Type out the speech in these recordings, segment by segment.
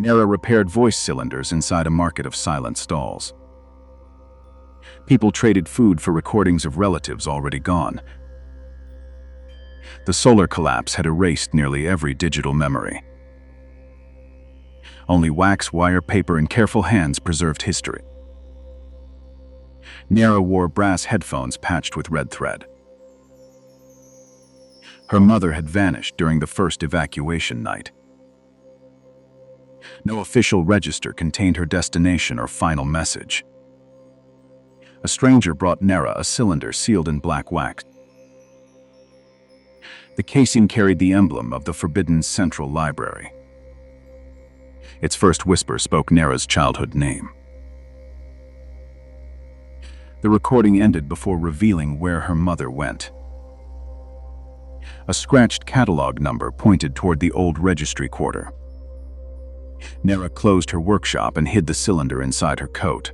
Nera repaired voice cylinders inside a market of silent stalls. People traded food for recordings of relatives already gone. The solar collapse had erased nearly every digital memory. Only wax, wire, paper, and careful hands preserved history. Nera wore brass headphones patched with red thread. Her mother had vanished during the first evacuation night. No official register contained her destination or final message. A stranger brought Nera a cylinder sealed in black wax. The casing carried the emblem of the forbidden Central Library. Its first whisper spoke Nera's childhood name. The recording ended before revealing where her mother went. A scratched catalog number pointed toward the old registry quarter. Nera closed her workshop and hid the cylinder inside her coat.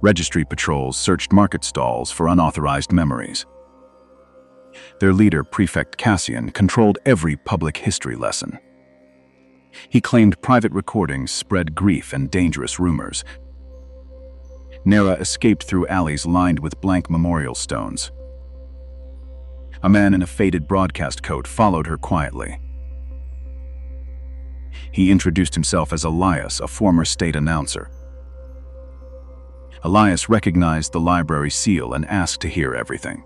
Registry patrols searched market stalls for unauthorized memories. Their leader, Prefect Cassian, controlled every public history lesson. He claimed private recordings spread grief and dangerous rumors. Nera escaped through alleys lined with blank memorial stones. A man in a faded broadcast coat followed her quietly. He introduced himself as Elias, a former state announcer. Elias recognized the library seal and asked to hear everything.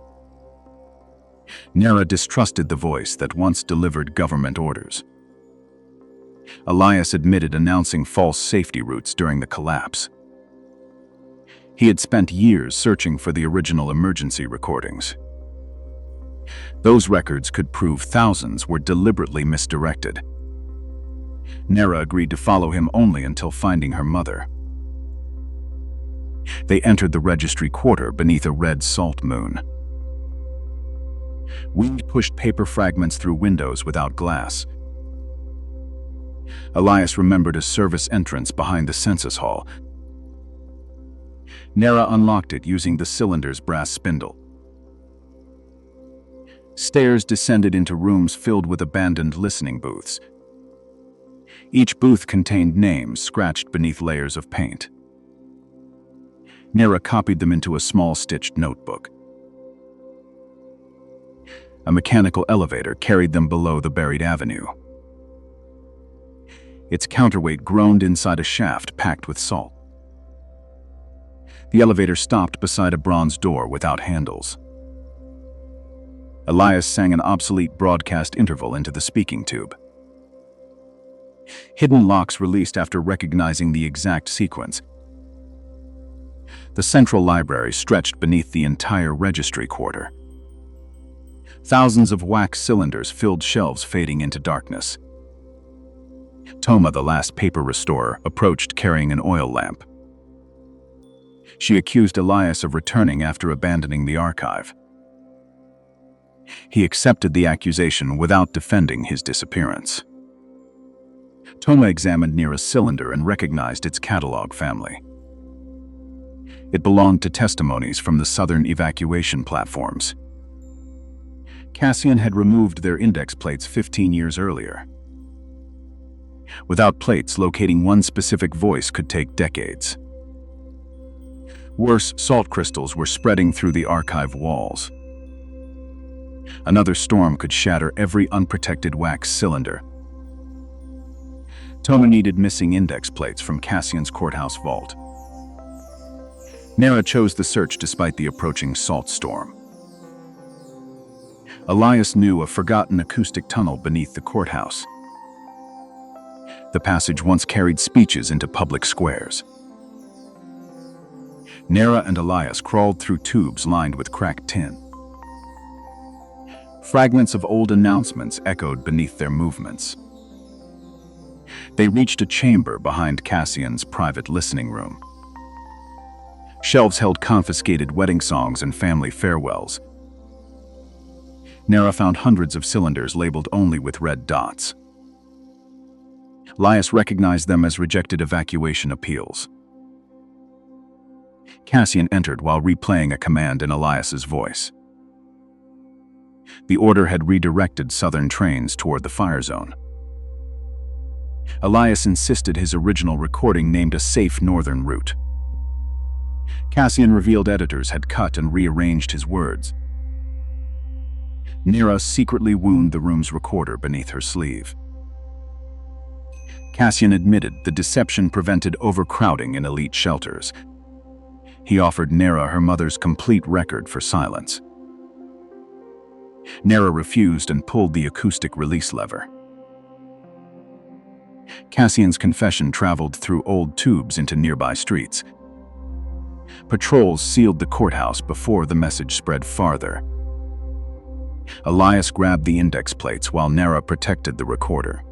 Nera distrusted the voice that once delivered government orders. Elias admitted announcing false safety routes during the collapse. He had spent years searching for the original emergency recordings. Those records could prove thousands were deliberately misdirected. Nera agreed to follow him only until finding her mother. They entered the registry quarter beneath a red salt moon. Wind pushed paper fragments through windows without glass. Elias remembered a service entrance behind the census hall. Nera unlocked it using the cylinder's brass spindle. Stairs descended into rooms filled with abandoned listening booths. Each booth contained names scratched beneath layers of paint. Nera copied them into a small stitched notebook. A mechanical elevator carried them below the buried avenue. Its counterweight groaned inside a shaft packed with salt. The elevator stopped beside a bronze door without handles. Elias sang an obsolete broadcast interval into the speaking tube. Hidden locks released after recognizing the exact sequence. The central library stretched beneath the entire registry quarter. Thousands of wax cylinders filled shelves fading into darkness. Toma, the last paper restorer, approached carrying an oil lamp. She accused Elias of returning after abandoning the archive. He accepted the accusation without defending his disappearance. Toma examined Nera's cylinder and recognized its catalog family. It belonged to testimonies from the southern evacuation platforms. Cassian had removed their index plates 15 years earlier. Without plates, locating one specific voice could take decades. Worse, salt crystals were spreading through the archive walls. Another storm could shatter every unprotected wax cylinder. Toma needed missing index plates from Cassian's courthouse vault. Nera chose the search despite the approaching salt storm. Elias knew a forgotten acoustic tunnel beneath the courthouse. The passage once carried speeches into public squares. Nera and Elias crawled through tubes lined with cracked tin. Fragments of old announcements echoed beneath their movements. They reached a chamber behind Cassian's private listening room. Shelves held confiscated wedding songs and family farewells. Nera found hundreds of cylinders labeled only with red dots. Elias recognized them as rejected evacuation appeals. Cassian entered while replaying a command in Elias's voice. The order had redirected southern trains toward the fire zone. Elias insisted his original recording named a safe northern route. Cassian revealed editors had cut and rearranged his words. Nera secretly wound the room's recorder beneath her sleeve. Cassian admitted the deception prevented overcrowding in elite shelters. He offered Nera her mother's complete record for silence. Nera refused and pulled the acoustic release lever. Cassian's confession traveled through old tubes into nearby streets. Patrols sealed the courthouse before the message spread farther. Elias grabbed the index plates while Nera protected the recorder.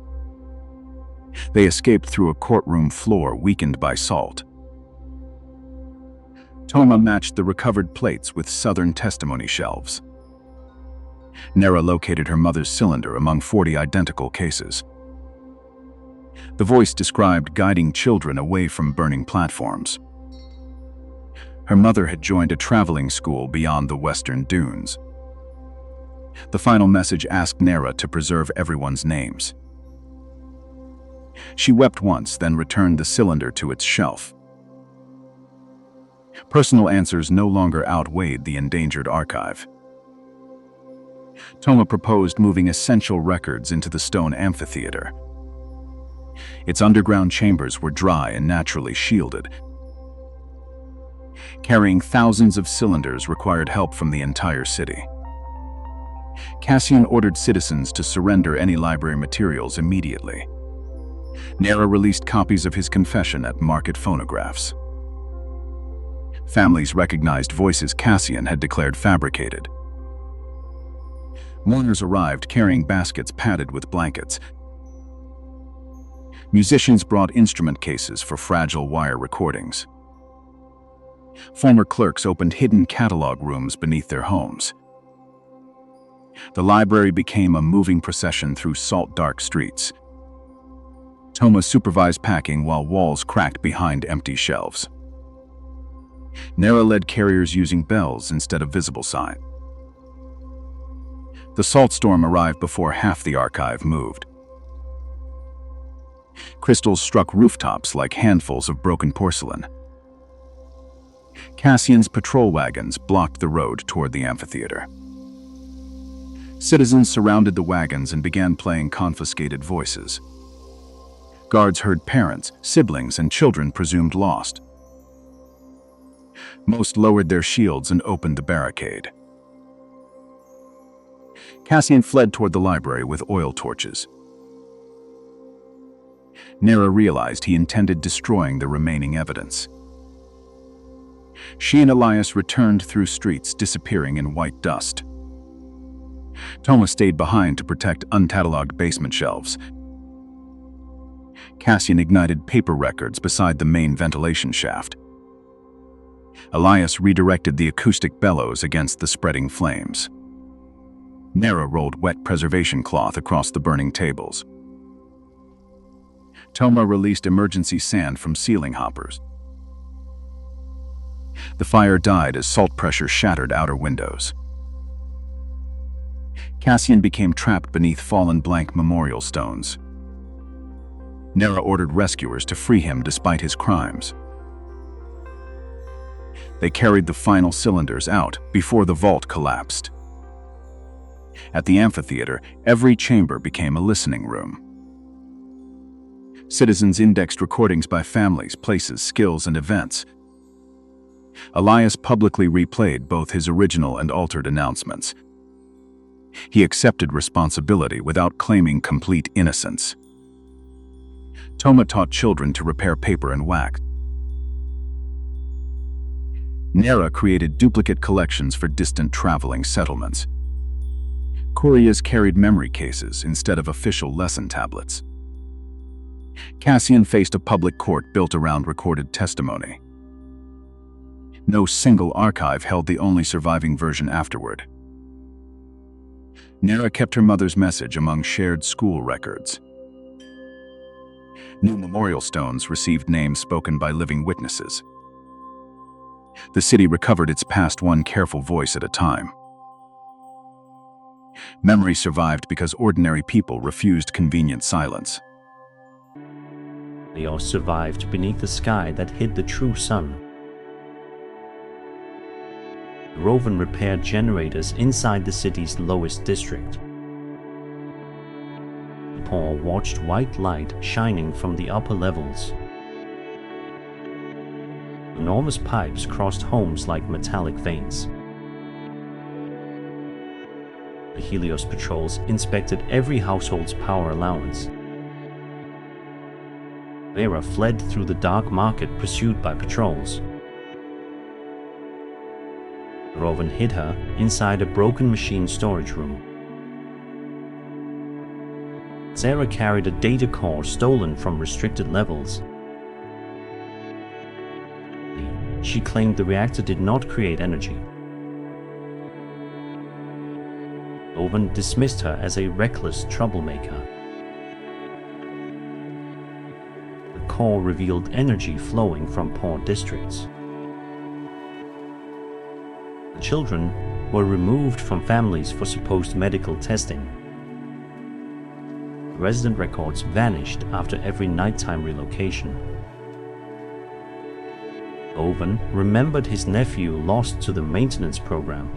They escaped through a courtroom floor weakened by salt. Toma matched the recovered plates with Southern testimony shelves. Nera located her mother's cylinder among 40 identical cases. The voice described guiding children away from burning platforms. Her mother had joined a traveling school beyond the western dunes. The final message asked Nera to preserve everyone's names. She wept once, then returned the cylinder to its shelf. Personal answers no longer outweighed the endangered archive. Toma proposed moving essential records into the stone amphitheater. Its underground chambers were dry and naturally shielded. Carrying thousands of cylinders required help from the entire city. Cassian ordered citizens to surrender any library materials immediately. Nera released copies of his confession at market phonographs. Families recognized voices Cassian had declared fabricated. Mourners arrived carrying baskets padded with blankets. Musicians brought instrument cases for fragile wire recordings. Former clerks opened hidden catalog rooms beneath their homes. The library became a moving procession through salt-dark streets. Toma supervised packing while walls cracked behind empty shelves. Nera led carriers using bells instead of visible signs. The salt storm arrived before half the archive moved. Crystals struck rooftops like handfuls of broken porcelain. Cassian's patrol wagons blocked the road toward the amphitheater. Citizens surrounded the wagons and began playing confiscated voices. Guards heard parents, siblings, and children presumed lost. Most lowered their shields and opened the barricade. Cassian fled toward the library with oil torches. Nera realized he intended destroying the remaining evidence. She and Elias returned through streets, disappearing in white dust. Toma stayed behind to protect uncatalogued basement shelves. Cassian ignited paper records beside the main ventilation shaft. Elias redirected the acoustic bellows against the spreading flames. Nera rolled wet preservation cloth across the burning tables. Toma released emergency sand from ceiling hoppers. The fire died as salt pressure shattered outer windows. Cassian became trapped beneath fallen blank memorial stones. Nera ordered rescuers to free him despite his crimes. They carried the final cylinders out before the vault collapsed. At the amphitheater, every chamber became a listening room. Citizens indexed recordings by families, places, skills, and events. Elias publicly replayed both his original and altered announcements. He accepted responsibility without claiming complete innocence. Toma taught children to repair paper and wax. Nera created duplicate collections for distant traveling settlements. Couriers carried memory cases instead of official lesson tablets. Cassian faced a public court built around recorded testimony. No single archive held the only surviving version afterward. Nera kept her mother's message among shared school records. New memorial stones received names spoken by living witnesses. The city recovered its past one careful voice at a time. Memory survived because ordinary people refused convenient silence. They all survived beneath the sky that hid the true sun. Rowan repaired generators inside the city's lowest district. Paul watched white light shining from the upper levels. Enormous pipes crossed homes like metallic veins. The Helios patrols inspected every household's power allowance. Vera fled through the dark market pursued by patrols. Rowan hid her inside a broken machine storage room. Sarah carried a data core stolen from restricted levels. She claimed the reactor did not create energy. Rowan dismissed her as a reckless troublemaker. The core revealed energy flowing from poor districts. The children were removed from families for supposed medical testing. Resident records vanished after every nighttime relocation. Owen remembered his nephew lost to the maintenance program.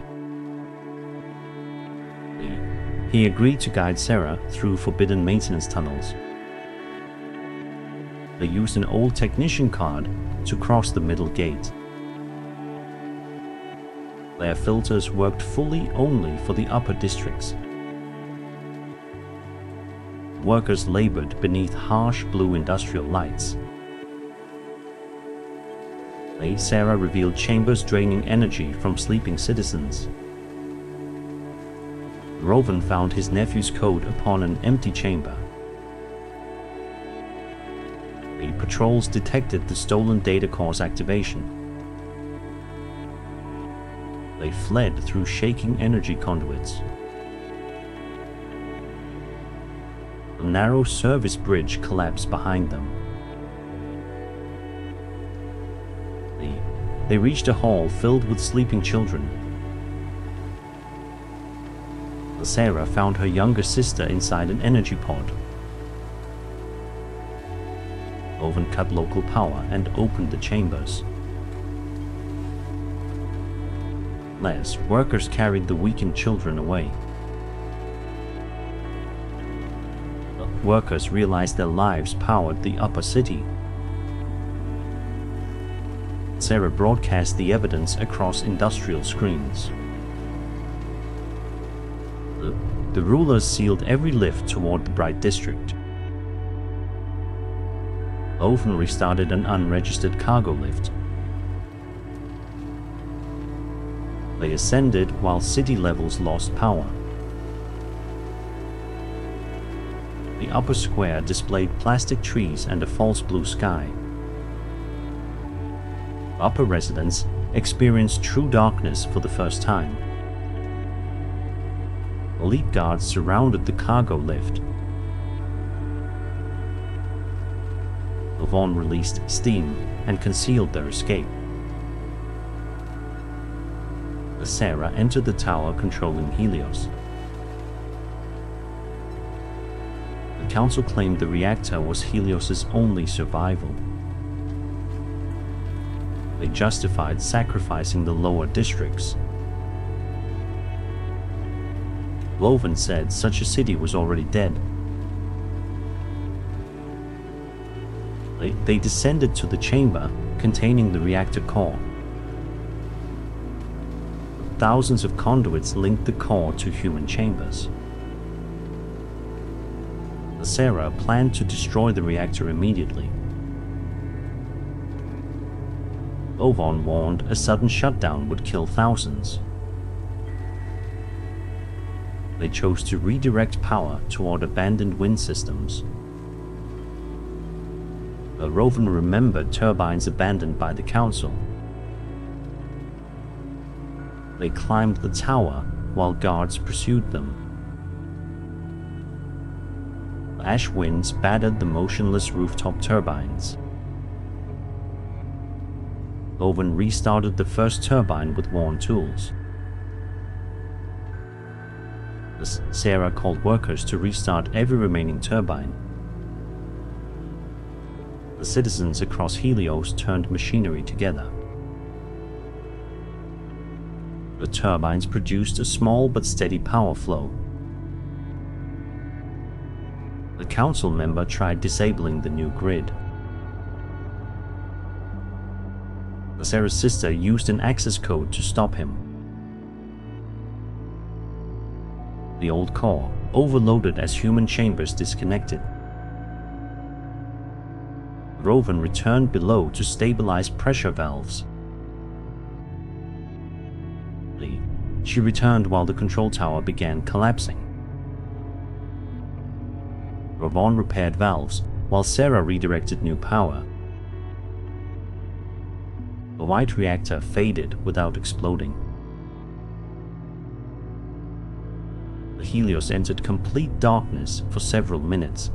He agreed to guide Sarah through forbidden maintenance tunnels. They used an old technician card to cross the middle gate. Their filters worked fully only for the upper districts. Workers labored beneath harsh blue industrial lights. Sarah revealed chambers draining energy from sleeping citizens. Rowan found his nephew's code upon an empty chamber. The patrols detected the stolen data core's activation. They fled through shaking energy conduits. A narrow service bridge collapsed behind them. They reached a hall filled with sleeping children. Sarah found her younger sister inside an energy pod. Owen cut local power and opened the chambers. Workers carried the weakened children away. Workers realized their lives powered the upper city. Sarah broadcast the evidence across industrial screens. The rulers sealed every lift toward the bright district. Owen restarted an unregistered cargo lift. They ascended while city levels lost power. The upper square displayed plastic trees and a false blue sky. Upper residents experienced true darkness for the first time. Elite guards surrounded the cargo lift. Vane released steam and concealed their escape. Sarah entered the tower controlling Helios. The council claimed the reactor was Helios's only survival. They justified sacrificing the lower districts. Woven said such a city was already dead. They descended to the chamber containing the reactor core. Thousands of conduits linked the core to human chambers. Sarah planned to destroy the reactor immediately. Owen warned a sudden shutdown would kill thousands. They chose to redirect power toward abandoned wind systems. Rowan remembered turbines abandoned by the council. They climbed the tower while guards pursued them. Ash winds battered the motionless rooftop turbines. Owen restarted the first turbine with worn tools. Sarah called workers to restart every remaining turbine. The citizens across Helios turned machinery together. The turbines produced a small but steady power flow. The council member tried disabling the new grid. Sarah's sister used an access code to stop him. The old core overloaded as human chambers disconnected. Rowan returned below to stabilize pressure valves. She returned while the control tower began collapsing. Rowan repaired valves while Sarah redirected new power. The white reactor faded without exploding. The Helios entered complete darkness for several minutes.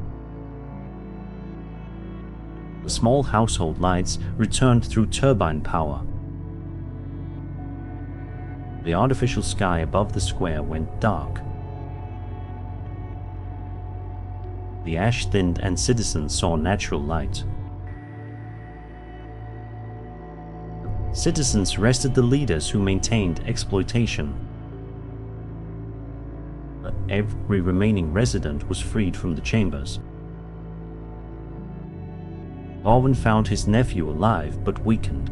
The small household lights returned through turbine power. The artificial sky above the square went dark. The ash thinned and citizens saw natural light. Citizens rested the leaders who maintained exploitation. But every remaining resident was freed from the chambers. Wabbling found his nephew alive but weakened.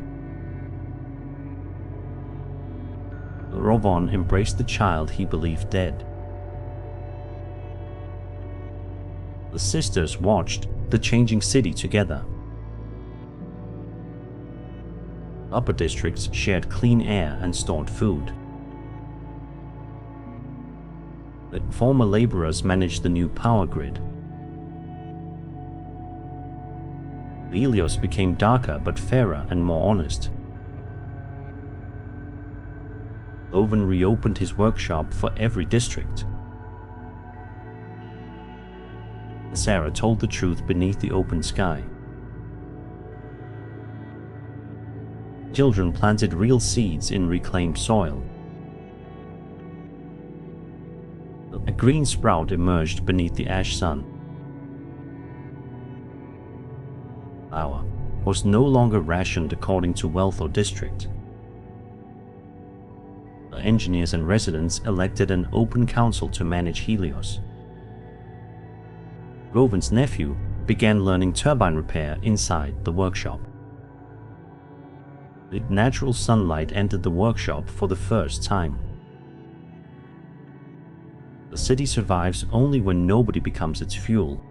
Rowan embraced the child he believed dead. The sisters watched the changing city together. Upper districts shared clean air and stored food. The former laborers managed the new power grid. Helios became darker but fairer and more honest. Owen reopened his workshop for every district. Sarah told the truth beneath the open sky. Children planted real seeds in reclaimed soil. A green sprout emerged beneath the ash sun. Flour was no longer rationed according to wealth or district. The engineers and residents elected an open council to manage Helios. Rowan's nephew began learning turbine repair inside the workshop. The natural sunlight entered the workshop for the first time. The city survives only when nobody becomes its fuel.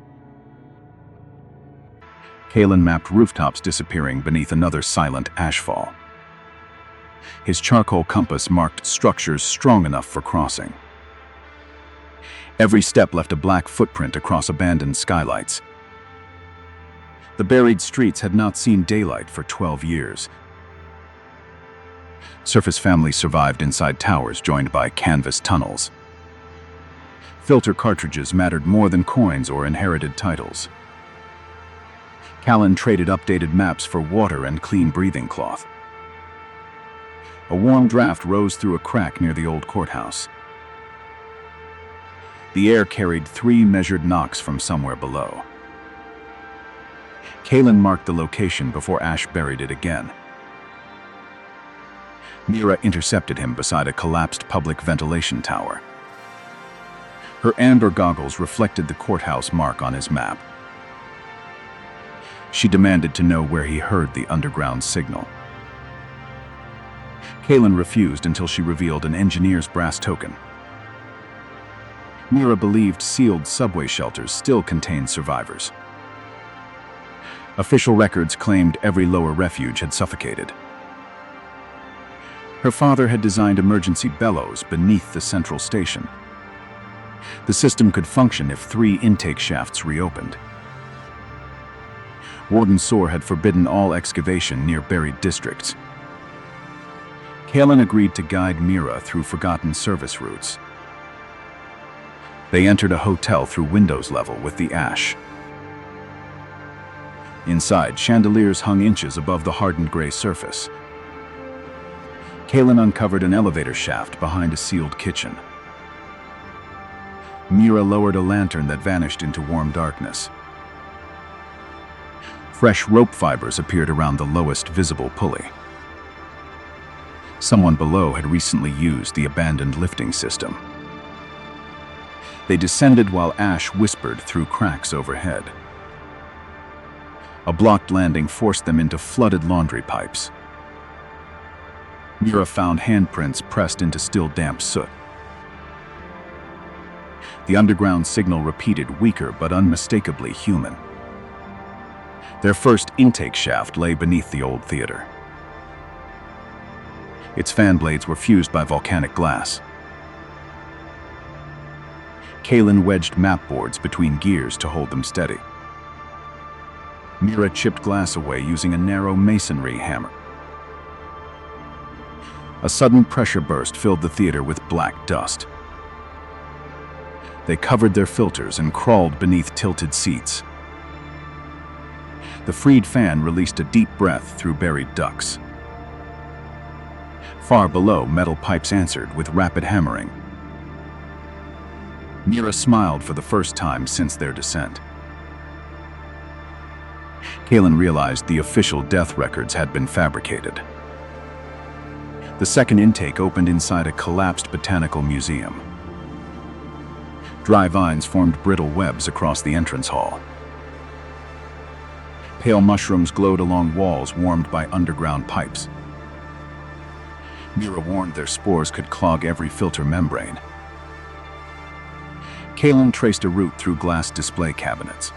Kalen mapped rooftops disappearing beneath another silent ashfall. His charcoal compass marked structures strong enough for crossing. Every step left a black footprint across abandoned skylights. The buried streets had not seen daylight for 12 years. Surface families survived inside towers joined by canvas tunnels. Filter cartridges mattered more than coins or inherited titles. Callan traded updated maps for water and clean breathing cloth. A warm draft rose through a crack near the old courthouse. The air carried 3 measured knocks from somewhere below. Kalen marked the location before Ash buried it again. Mira intercepted him beside a collapsed public ventilation tower. Her amber goggles reflected the courthouse mark on his map. She demanded to know where he heard the underground signal. Kalen refused until she revealed an engineer's brass token. Mira believed sealed subway shelters still contained survivors. Official records claimed every lower refuge had suffocated. Her father had designed emergency bellows beneath the central station. The system could function if 3 intake shafts reopened. Warden Soar had forbidden all excavation near buried districts. Kalen agreed to guide Mira through forgotten service routes. They entered a hotel through windows level with the ash. Inside, chandeliers hung inches above the hardened gray surface. Kalen uncovered an elevator shaft behind a sealed kitchen. Mira lowered a lantern that vanished into warm darkness. Fresh rope fibers appeared around the lowest visible pulley. Someone below had recently used the abandoned lifting system. They descended while ash whispered through cracks overhead. A blocked landing forced them into flooded laundry pipes. Mira found handprints pressed into still damp soot. The underground signal repeated, weaker but unmistakably human. Their first intake shaft lay beneath the old theater. Its fan blades were fused by volcanic glass. Kalen wedged map boards between gears to hold them steady. Mira chipped glass away using a narrow masonry hammer. A sudden pressure burst filled the theater with black dust. They covered their filters and crawled beneath tilted seats. The freed fan released a deep breath through buried ducts. Far below, metal pipes answered with rapid hammering. Mira smiled for the first time since their descent. Kalen realized the official death records had been fabricated. The second intake opened inside a collapsed botanical museum. Dry vines formed brittle webs across the entrance hall. Pale mushrooms glowed along walls warmed by underground pipes. Mira warned their spores could clog every filter membrane. Kalen traced a route through glass display cabinets.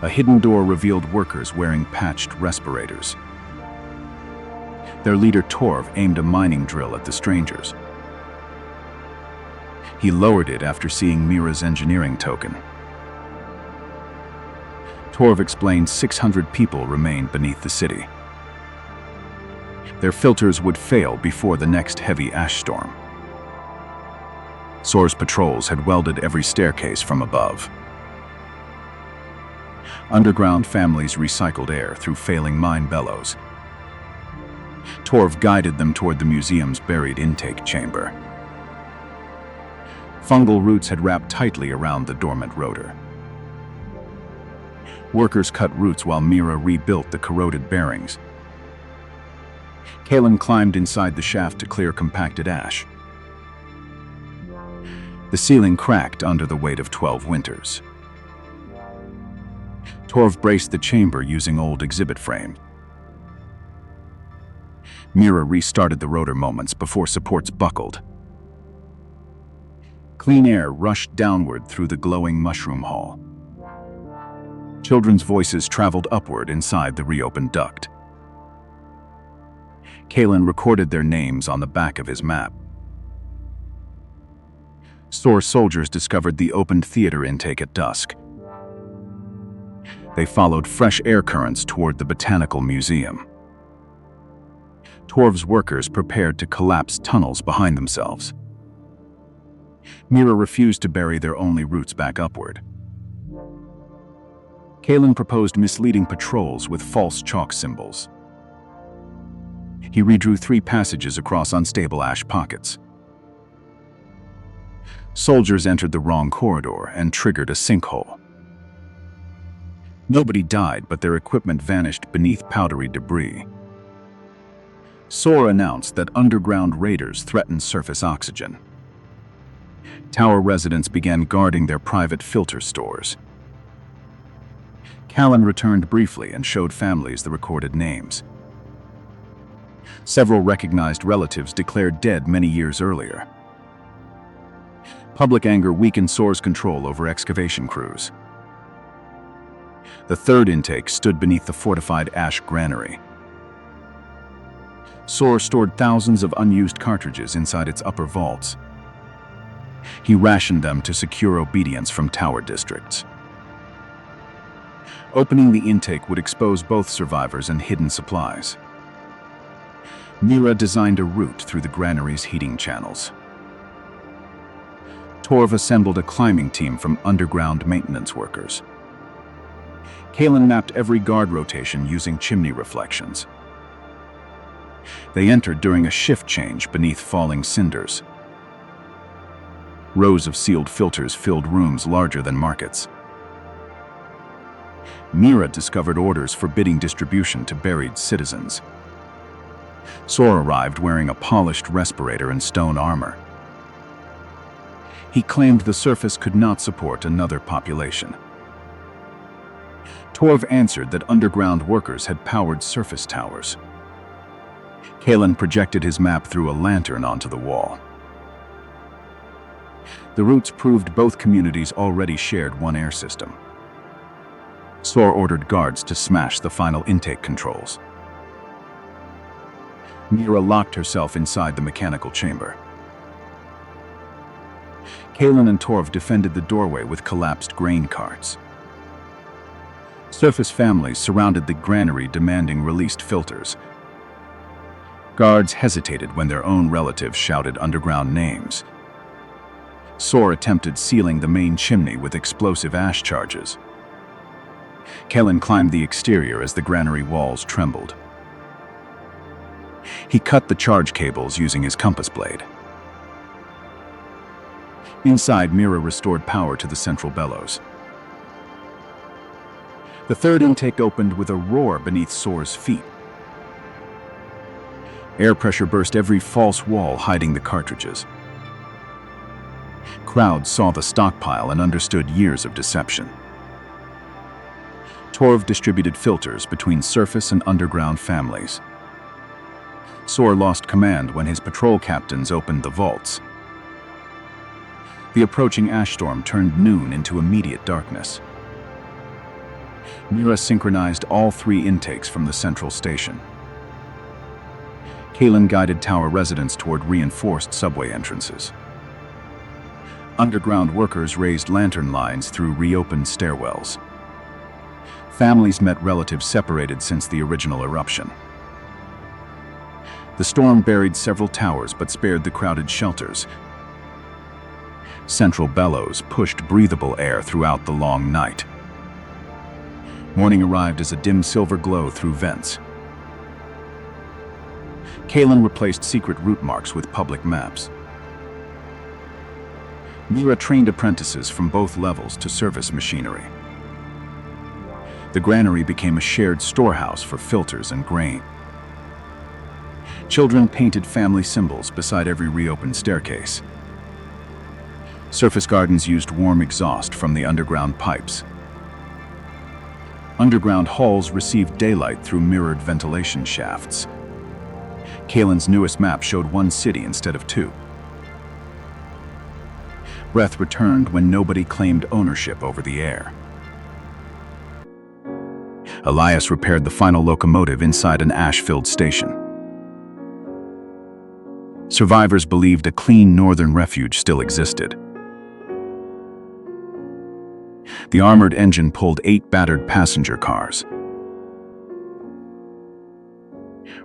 A hidden door revealed workers wearing patched respirators. Their leader Torv aimed a mining drill at the strangers. He lowered it after seeing Mira's engineering token. Torv explained 600 people remained beneath the city. Their filters would fail before the next heavy ash storm. Soar's patrols had welded every staircase from above. Underground families recycled air through failing mine bellows. Torv guided them toward the museum's buried intake chamber. Fungal roots had wrapped tightly around the dormant rotor. Workers cut roots while Mira rebuilt the corroded bearings. Kalen climbed inside the shaft to clear compacted ash. The ceiling cracked under the weight of 12 winters. Torv braced the chamber using old exhibit frames. Mira restarted the rotor moments before supports buckled. Clean air rushed downward through the glowing mushroom hall. Children's voices traveled upward inside the reopened duct. Kalen recorded their names on the back of his map. Soar soldiers discovered the opened theater intake at dusk. They followed fresh air currents toward the Botanical Museum. Torv's workers prepared to collapse tunnels behind themselves. Mira refused to bury their only routes back upward. Kalen proposed misleading patrols with false chalk symbols. He redrew 3 passages across unstable ash pockets. Soldiers entered the wrong corridor and triggered a sinkhole. Nobody died, but their equipment vanished beneath powdery debris. Soar announced that underground raiders threatened surface oxygen. Tower residents began guarding their private filter stores. Callan returned briefly and showed families the recorded names. Several recognized relatives declared dead many years earlier. Public anger weakened Soar's control over excavation crews. The third intake stood beneath the fortified ash granary. Soar stored thousands of unused cartridges inside its upper vaults. He rationed them to secure obedience from tower districts. Opening the intake would expose both survivors and hidden supplies. Mira designed a route through the granary's heating channels. Torv assembled a climbing team from underground maintenance workers. Kalen mapped every guard rotation using chimney reflections. They entered during a shift change beneath falling cinders. Rows of sealed filters filled rooms larger than markets. Mira discovered orders forbidding distribution to buried citizens. Sor arrived wearing a polished respirator and stone armor. He claimed the surface could not support another population. Torv answered that underground workers had powered surface towers. Kalen projected his map through a lantern onto the wall. The routes proved both communities already shared one air system. Sor ordered guards to smash the final intake controls. Mira locked herself inside the mechanical chamber. Kalen and Torv defended the doorway with collapsed grain carts. Surface families surrounded the granary demanding released filters. Guards hesitated when their own relatives shouted underground names. Sor attempted sealing the main chimney with explosive ash charges. Kalen climbed the exterior as the granary walls trembled. He cut the charge cables using his compass blade. Inside, Mira restored power to the central bellows. The third intake opened with a roar beneath Sor's feet. Air pressure burst every false wall hiding the cartridges. Crowds saw the stockpile and understood years of deception. Torv distributed filters between surface and underground families. Sor lost command when his patrol captains opened the vaults. The approaching ash storm turned noon into immediate darkness. Mira synchronized all three intakes from the central station. Kalen guided tower residents toward reinforced subway entrances. Underground workers raised lantern lines through reopened stairwells. Families met relatives separated since the original eruption. The storm buried several towers but spared the crowded shelters. Central bellows pushed breathable air throughout the long night. Morning arrived as a dim silver glow through vents. Kalen replaced secret route marks with public maps. Mira trained apprentices from both levels to service machinery. The granary became a shared storehouse for filters and grain. Children painted family symbols beside every reopened staircase. Surface gardens used warm exhaust from the underground pipes. Underground halls received daylight through mirrored ventilation shafts. Kalen's newest map showed one city instead of two. Breath returned when nobody claimed ownership over the air. Elias repaired the final locomotive inside an ash-filled station. Survivors believed a clean northern refuge still existed. The armored engine pulled 8 battered passenger cars.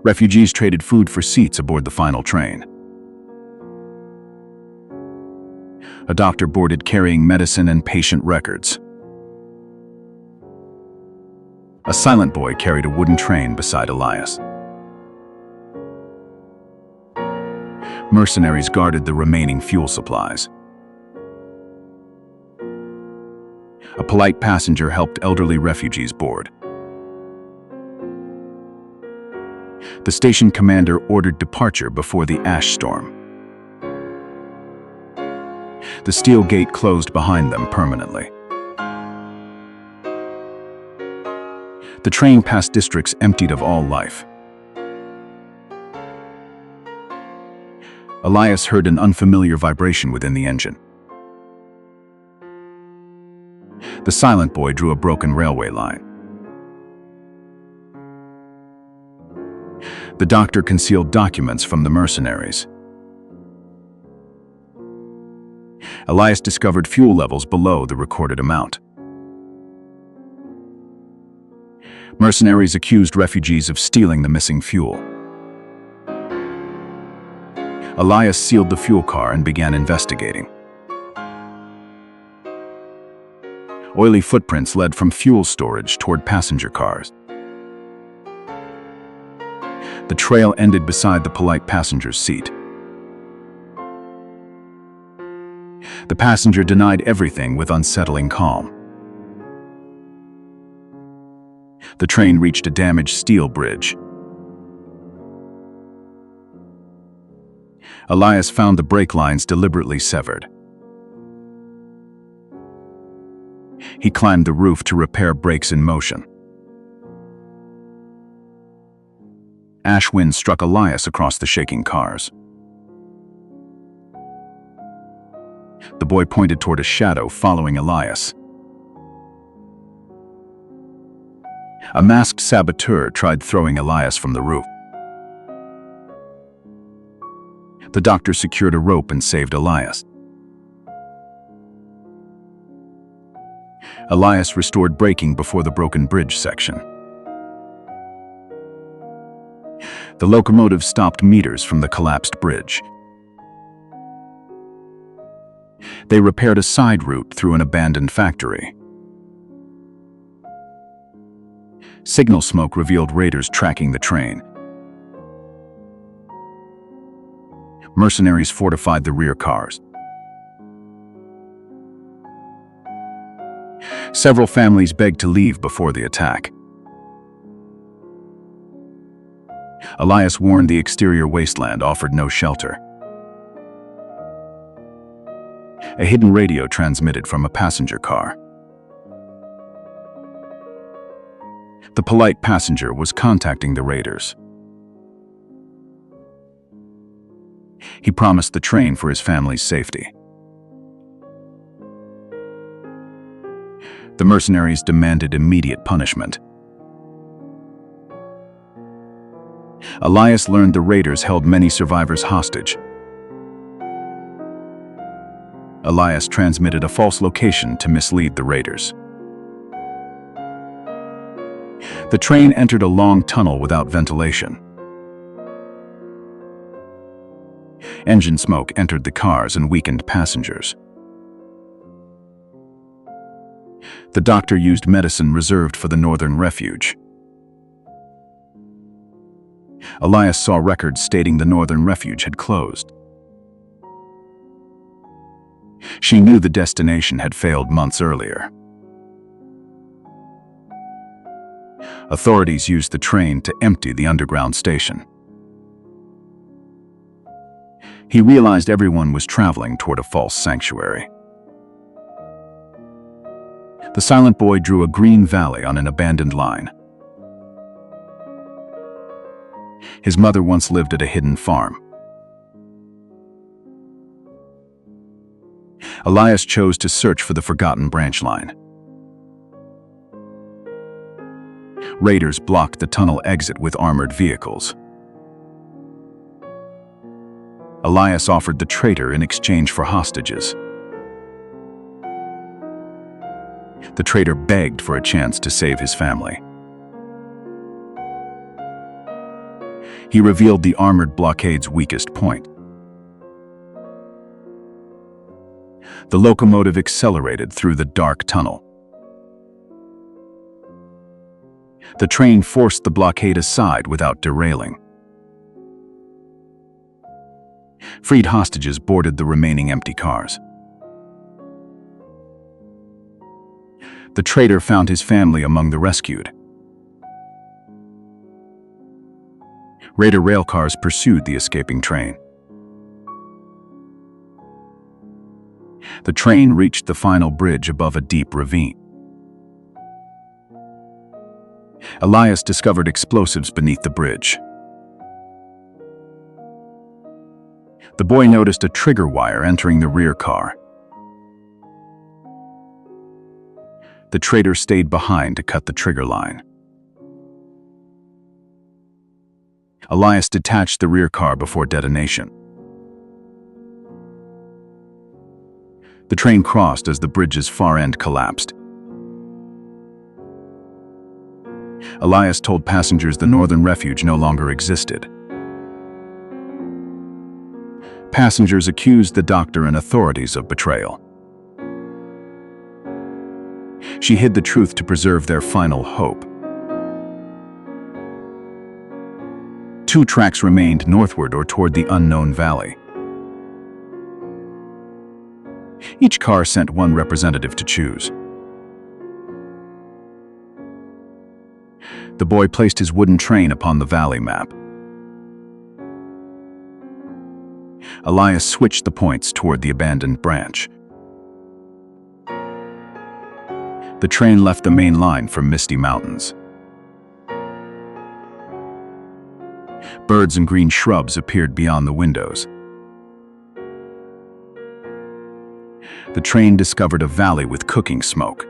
Refugees traded food for seats aboard the final train. A doctor boarded carrying medicine and patient records. A silent boy carried a wooden train beside Elias. Mercenaries guarded the remaining fuel supplies. A polite passenger helped elderly refugees board. The station commander ordered departure before the ash storm. The steel gate closed behind them permanently. The train passed districts emptied of all life. Elias heard an unfamiliar vibration within the engine. The silent boy drew a broken railway line. The doctor concealed documents from the mercenaries. Elias discovered fuel levels below the recorded amount. Mercenaries accused refugees of stealing the missing fuel. Elias sealed the fuel car and began investigating. Oily footprints led from fuel storage toward passenger cars. The trail ended beside the polite passenger's seat. The passenger denied everything with unsettling calm. The train reached a damaged steel bridge. Elias found the brake lines deliberately severed. He climbed the roof to repair brakes in motion. Ash wind struck Elias across the shaking cars. The boy pointed toward a shadow following Elias. A masked saboteur tried throwing Elias from the roof. The doctor secured a rope and saved Elias. Elias restored braking before the broken bridge section. The locomotive stopped meters from the collapsed bridge. They repaired a side route through an abandoned factory. Signal smoke revealed raiders tracking the train. Mercenaries fortified the rear cars. Several families begged to leave before the attack. Elias warned the exterior wasteland offered no shelter. A hidden radio transmitted from a passenger car. The polite passenger was contacting the raiders. He promised the train for his family's safety. The mercenaries demanded immediate punishment. Elias learned the raiders held many survivors hostage. Elias transmitted a false location to mislead the raiders. The train entered a long tunnel without ventilation. Engine smoke entered the cars and weakened passengers. The doctor used medicine reserved for the northern refuge. Elias saw records stating the northern refuge had closed. She knew the destination had failed months earlier. Authorities used the train to empty the underground station. He realized everyone was traveling toward a false sanctuary. The silent boy drew a green valley on an abandoned line. His mother once lived at a hidden farm. Elias chose to search for the forgotten branch line. Raiders blocked the tunnel exit with armored vehicles. Elias offered the traitor in exchange for hostages. The traitor begged for a chance to save his family. He revealed the armored blockade's weakest point. The locomotive accelerated through the dark tunnel. The train forced the blockade aside without derailing. Freed hostages boarded the remaining empty cars. The traitor found his family among the rescued. Raider railcars pursued the escaping train. The train reached the final bridge above a deep ravine. Elias discovered explosives beneath the bridge. The boy noticed a trigger wire entering the rear car. The traitor stayed behind to cut the trigger line. Elias detached the rear car before detonation. The train crossed as the bridge's far end collapsed. Elias told passengers the northern refuge no longer existed. Passengers accused the doctor and authorities of betrayal. She hid the truth to preserve their final hope. 2 tracks remained northward or toward the unknown valley. Each car sent 1 representative to choose. The boy placed his wooden train upon the valley map. Elias switched the points toward the abandoned branch. The train left the main line for misty mountains. Birds and green shrubs appeared beyond the windows. The train discovered a valley with cooking smoke.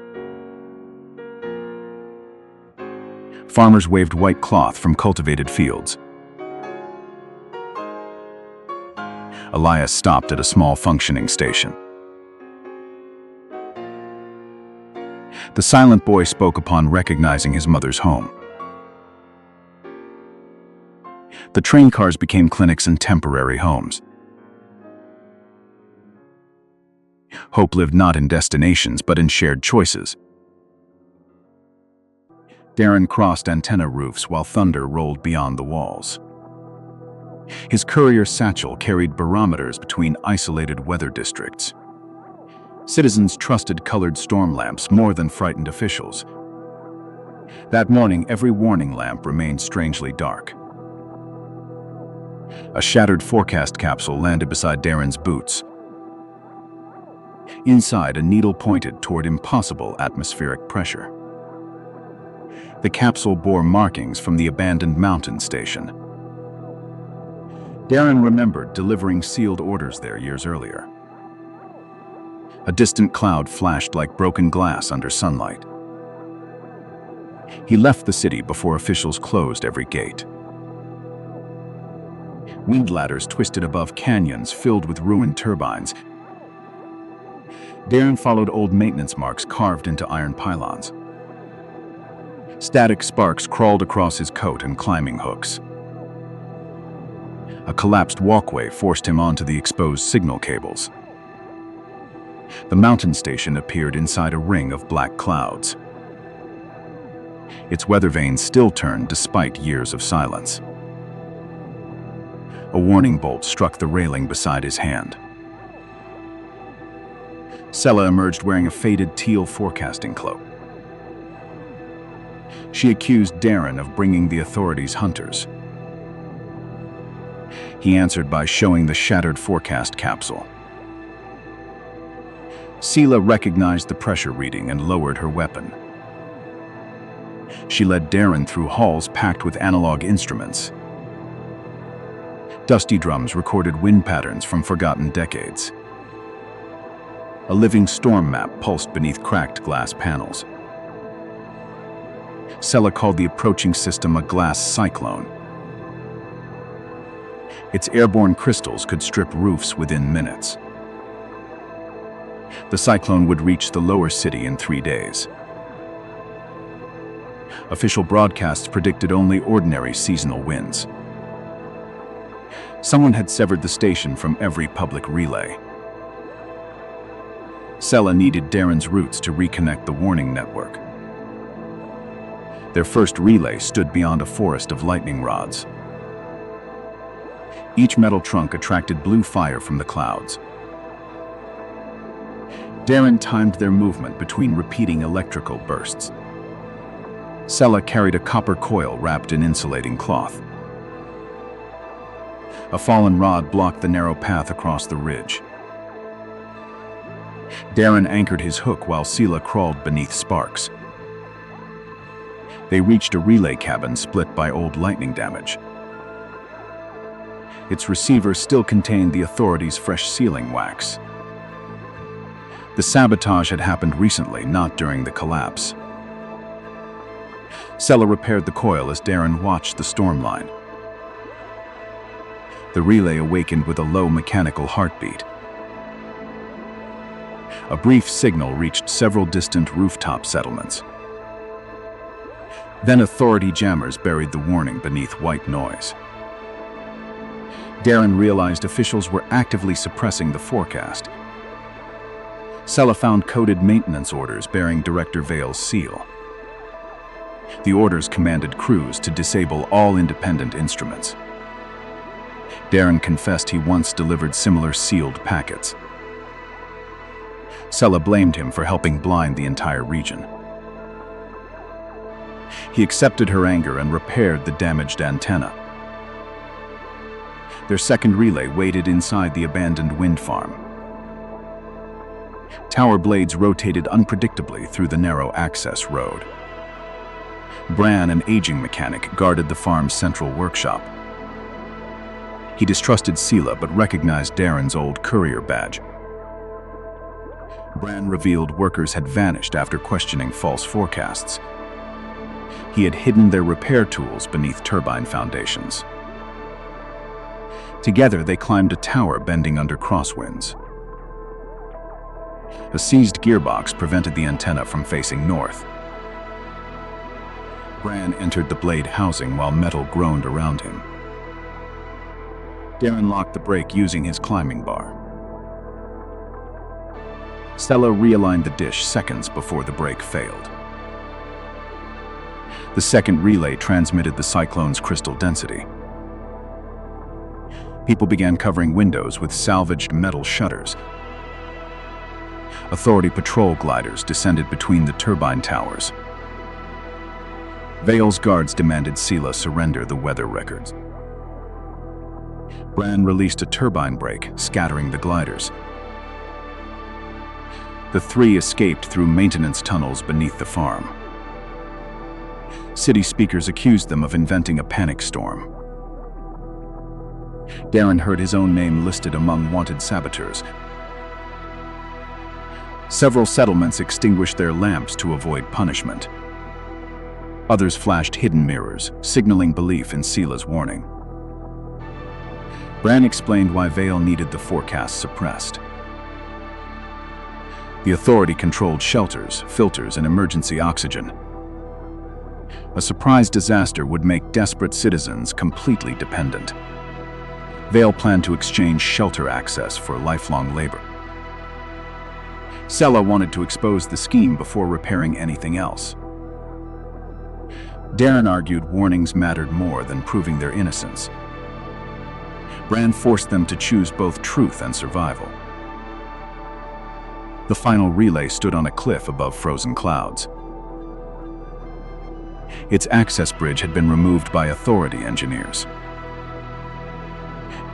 Farmers waved white cloth from cultivated fields. Elias stopped at a small functioning station. The silent boy spoke upon recognizing his mother's home. The train cars became clinics and temporary homes. Hope lived not in destinations but in shared choices. Darren crossed antenna roofs while thunder rolled beyond the walls. His courier satchel carried barometers between isolated weather districts. Citizens trusted colored storm lamps more than frightened officials. That morning, every warning lamp remained strangely dark. A shattered forecast capsule landed beside Darren's boots. Inside, a needle pointed toward impossible atmospheric pressure. The capsule bore markings from the abandoned mountain station. Darren remembered delivering sealed orders there years earlier. A distant cloud flashed like broken glass under sunlight. He left the city before officials closed every gate. Wind ladders twisted above canyons filled with ruined turbines. Darren followed old maintenance marks carved into iron pylons. Static sparks crawled across his coat and climbing hooks. A collapsed walkway forced him onto the exposed signal cables. The mountain station appeared inside a ring of black clouds. Its weather vanes still turned despite years of silence. A warning bolt struck the railing beside his hand. Sella emerged wearing a faded teal forecasting cloak. She accused Darren of bringing the authorities hunters. He answered by showing the shattered forecast capsule. Sela recognized the pressure reading and lowered her weapon. She led Darren through halls packed with analog instruments. Dusty drums recorded wind patterns from forgotten decades. A living storm map pulsed beneath cracked glass panels. Sela called the approaching system a glass cyclone. Its airborne crystals could strip roofs within minutes. The cyclone would reach the lower city in 3 days. Official broadcasts predicted only ordinary seasonal winds. Someone had severed the station from every public relay. Sela needed Darren's roots to reconnect the warning network. Their first relay stood beyond a forest of lightning rods. Each metal trunk attracted blue fire from the clouds. Darren timed their movement between repeating electrical bursts. Sela carried a copper coil wrapped in insulating cloth. A fallen rod blocked the narrow path across the ridge. Darren anchored his hook while Sela crawled beneath sparks. They reached a relay cabin split by old lightning damage. Its receiver still contained the authorities' fresh sealing wax. The sabotage had happened recently, not during the collapse. Sela repaired the coil as Darren watched the storm line. The relay awakened with a low mechanical heartbeat. A brief signal reached several distant rooftop settlements. Then authority jammers buried the warning beneath white noise. Darren realized officials were actively suppressing the forecast. Sela found coded maintenance orders bearing Director Vale's seal. The orders commanded crews to disable all independent instruments. Darren confessed he once delivered similar sealed packets. Sela blamed him for helping blind the entire region. He accepted her anger and repaired the damaged antenna. Their second relay waited inside the abandoned wind farm. Tower blades rotated unpredictably through the narrow access road. Bran, an aging mechanic, guarded the farm's central workshop. He distrusted Sela but recognized Darren's old courier badge. Bran revealed workers had vanished after questioning false forecasts. He had hidden their repair tools beneath turbine foundations. Together, they climbed a tower bending under crosswinds. A seized gearbox prevented the antenna from facing north. Bran entered the blade housing while metal groaned around him. Darren locked the brake using his climbing bar. Sela realigned the dish seconds before the brake failed. The second relay transmitted the cyclone's crystal density. People began covering windows with salvaged metal shutters. Authority patrol gliders descended between the turbine towers. Vale's guards demanded Sela surrender the weather records. Bran released a turbine brake, scattering the gliders. The three escaped through maintenance tunnels beneath the farm. City speakers accused them of inventing a panic storm. Darren heard his own name listed among wanted saboteurs. Several settlements extinguished their lamps to avoid punishment. Others flashed hidden mirrors, signaling belief in Sela's warning. Bran explained why Vale needed the forecast suppressed. The Authority controlled shelters, filters, and emergency oxygen. A surprise disaster would make desperate citizens completely dependent. Vale planned to exchange shelter access for lifelong labor. Sela wanted to expose the scheme before repairing anything else. Darren argued warnings mattered more than proving their innocence. Bran forced them to choose both truth and survival. The final relay stood on a cliff above frozen clouds. Its access bridge had been removed by Authority engineers.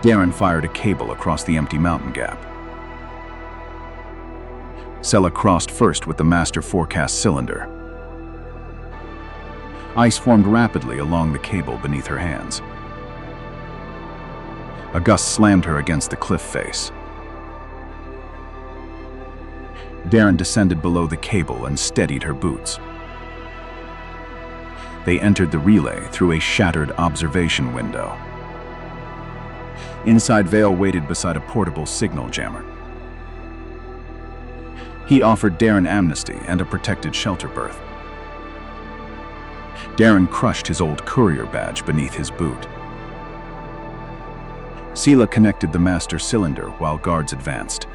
Darren fired a cable across the empty mountain gap. Sela crossed first with the master forecast cylinder. Ice formed rapidly along the cable beneath her hands. A gust slammed her against the cliff face. Darren descended below the cable and steadied her boots. They entered the relay through a shattered observation window. Inside, Vale waited beside a portable signal jammer. He offered Darren amnesty and a protected shelter berth. Darren crushed his old courier badge beneath his boot. Sela connected the master cylinder while guards advanced.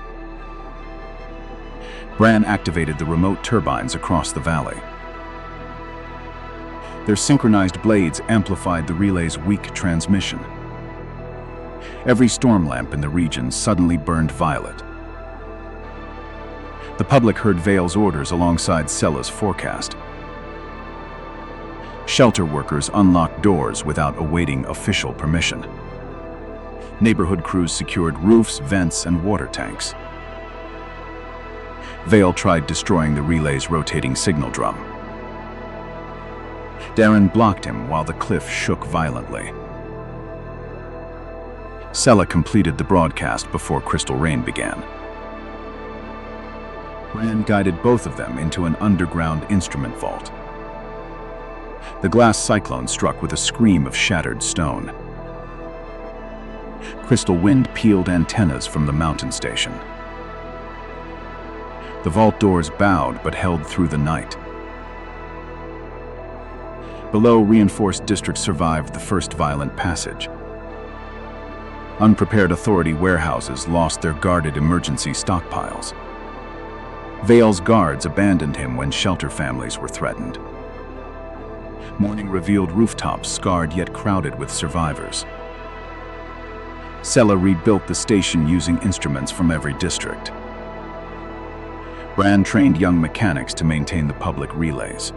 Bran activated the remote turbines across the valley. Their synchronized blades amplified the relay's weak transmission. Every storm lamp in the region suddenly burned violet. The public heard Vale's orders alongside Sela's forecast. Shelter workers unlocked doors without awaiting official permission. Neighborhood crews secured roofs, vents, and water tanks. Vale tried destroying the relay's rotating signal drum. Darren blocked him while the cliff shook violently. Sela completed the broadcast before Crystal Rain began. Bran guided both of them into an underground instrument vault. The glass cyclone struck with a scream of shattered stone. Crystal wind peeled antennas from the mountain station. The vault doors bowed but held through the night. Below, reinforced districts survived the first violent passage. Unprepared Authority warehouses lost their guarded emergency stockpiles. Vale's guards abandoned him when shelter families were threatened. Morning revealed rooftops scarred yet crowded with survivors. Sela rebuilt the station using instruments from every district. Bran trained young mechanics to maintain the public relays.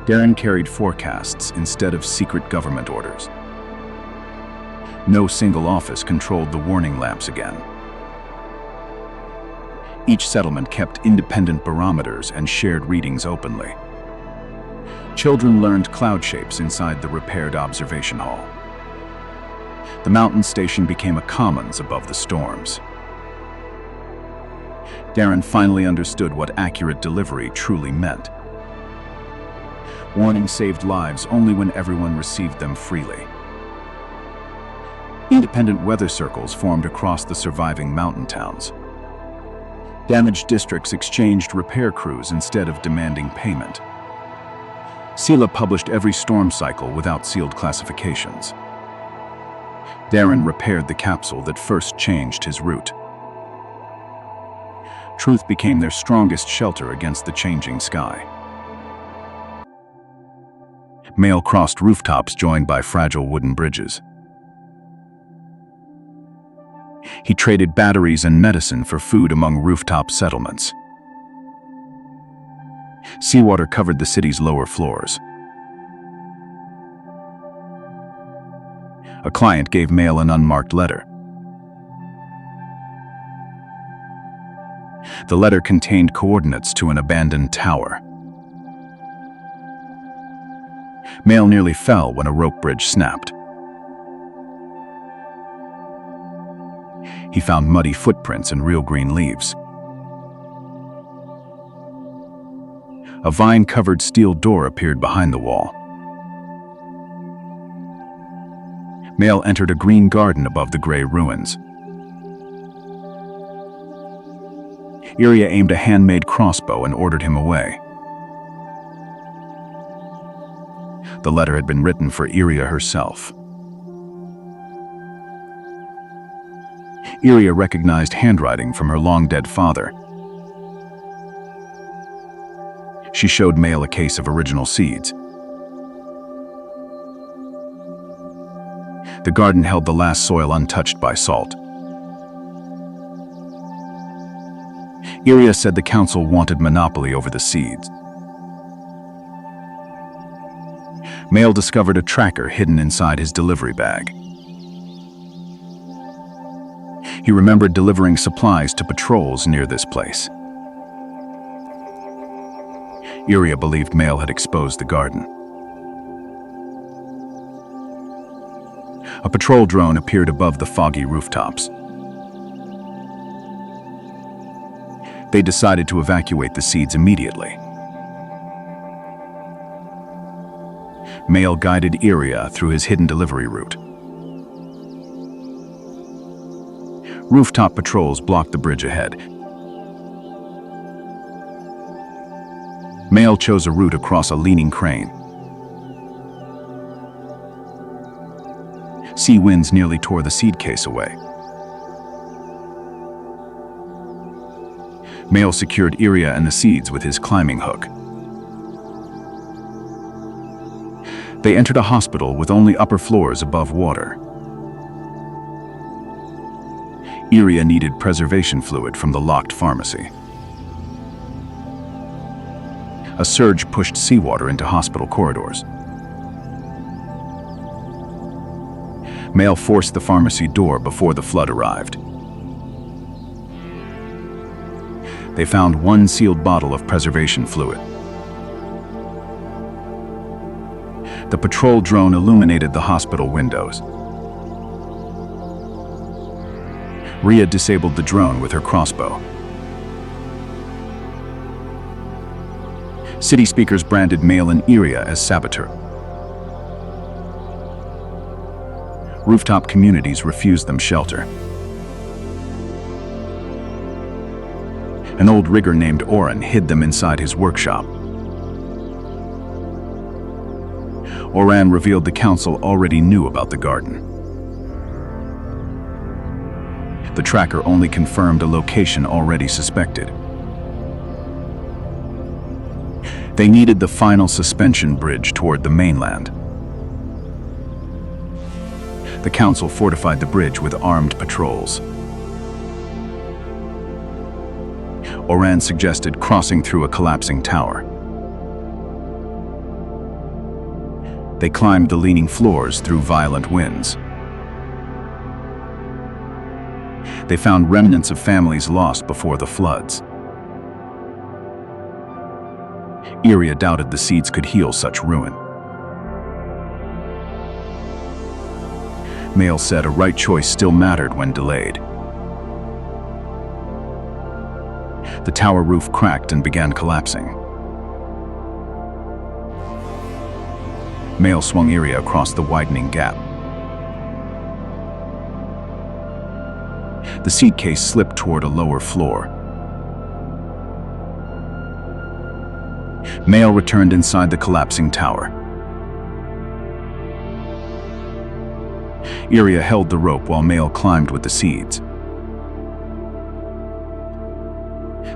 Darren carried forecasts instead of secret government orders. No single office controlled the warning lamps again. Each settlement kept independent barometers and shared readings openly. Children learned cloud shapes inside the repaired observation hall. The mountain station became a commons above the storms. Darren finally understood what accurate delivery truly meant. Warnings saved lives only when everyone received them freely. Independent weather circles formed across the surviving mountain towns. Damaged districts exchanged repair crews instead of demanding payment. Sela published every storm cycle without sealed classifications. Darren repaired the capsule that first changed his route. Truth became their strongest shelter against the changing sky. Mail crossed rooftops joined by fragile wooden bridges. He traded batteries and medicine for food among rooftop settlements. Seawater covered the city's lower floors. A client gave Mail an unmarked letter. The letter contained coordinates to an abandoned tower. Mail nearly fell when a rope bridge snapped. He found muddy footprints and real green leaves. A vine-covered steel door appeared behind the wall. Mail entered a green garden above the gray ruins. Eerie aimed a handmade crossbow and ordered him away. The letter had been written for Eerie herself. Eerie recognized handwriting from her long-dead father. She showed Mail a case of original seeds. The garden held the last soil untouched by salt. Eerie said the council wanted monopoly over the seeds. Mail discovered a tracker hidden inside his delivery bag. He remembered delivering supplies to patrols near this place. Eerie believed Mail had exposed the garden. A patrol drone appeared above the foggy rooftops. They decided to evacuate the seeds immediately. Mail guided Eerie through his hidden delivery route. Rooftop patrols blocked the bridge ahead. Mail chose a route across a leaning crane. Sea winds nearly tore the seed case away. Mail secured Eerie and the seeds with his climbing hook. They entered a hospital with only upper floors above water. Eerie needed preservation fluid from the locked pharmacy. A surge pushed seawater into hospital corridors. Mail forced the pharmacy door before the flood arrived. They found one sealed bottle of preservation fluid. The patrol drone illuminated the hospital windows. Rhea disabled the drone with her crossbow. City speakers branded Mail and Eerie as saboteur. Rooftop communities refused them shelter. An old rigger named Oren hid them inside his workshop. Oren revealed the council already knew about the garden. The tracker only confirmed a location already suspected. They needed the final suspension bridge toward the mainland. The council fortified the bridge with armed patrols. Oran suggested crossing through a collapsing tower. They climbed the leaning floors through violent winds. They found remnants of families lost before the floods. Eerie doubted the seeds could heal such ruin. Mail said a right choice still mattered when delayed. The tower roof cracked and began collapsing. Mail swung Eerie across the widening gap. The seed case slipped toward a lower floor. Mail returned inside the collapsing tower. Eerie held the rope while Mail climbed with the seeds.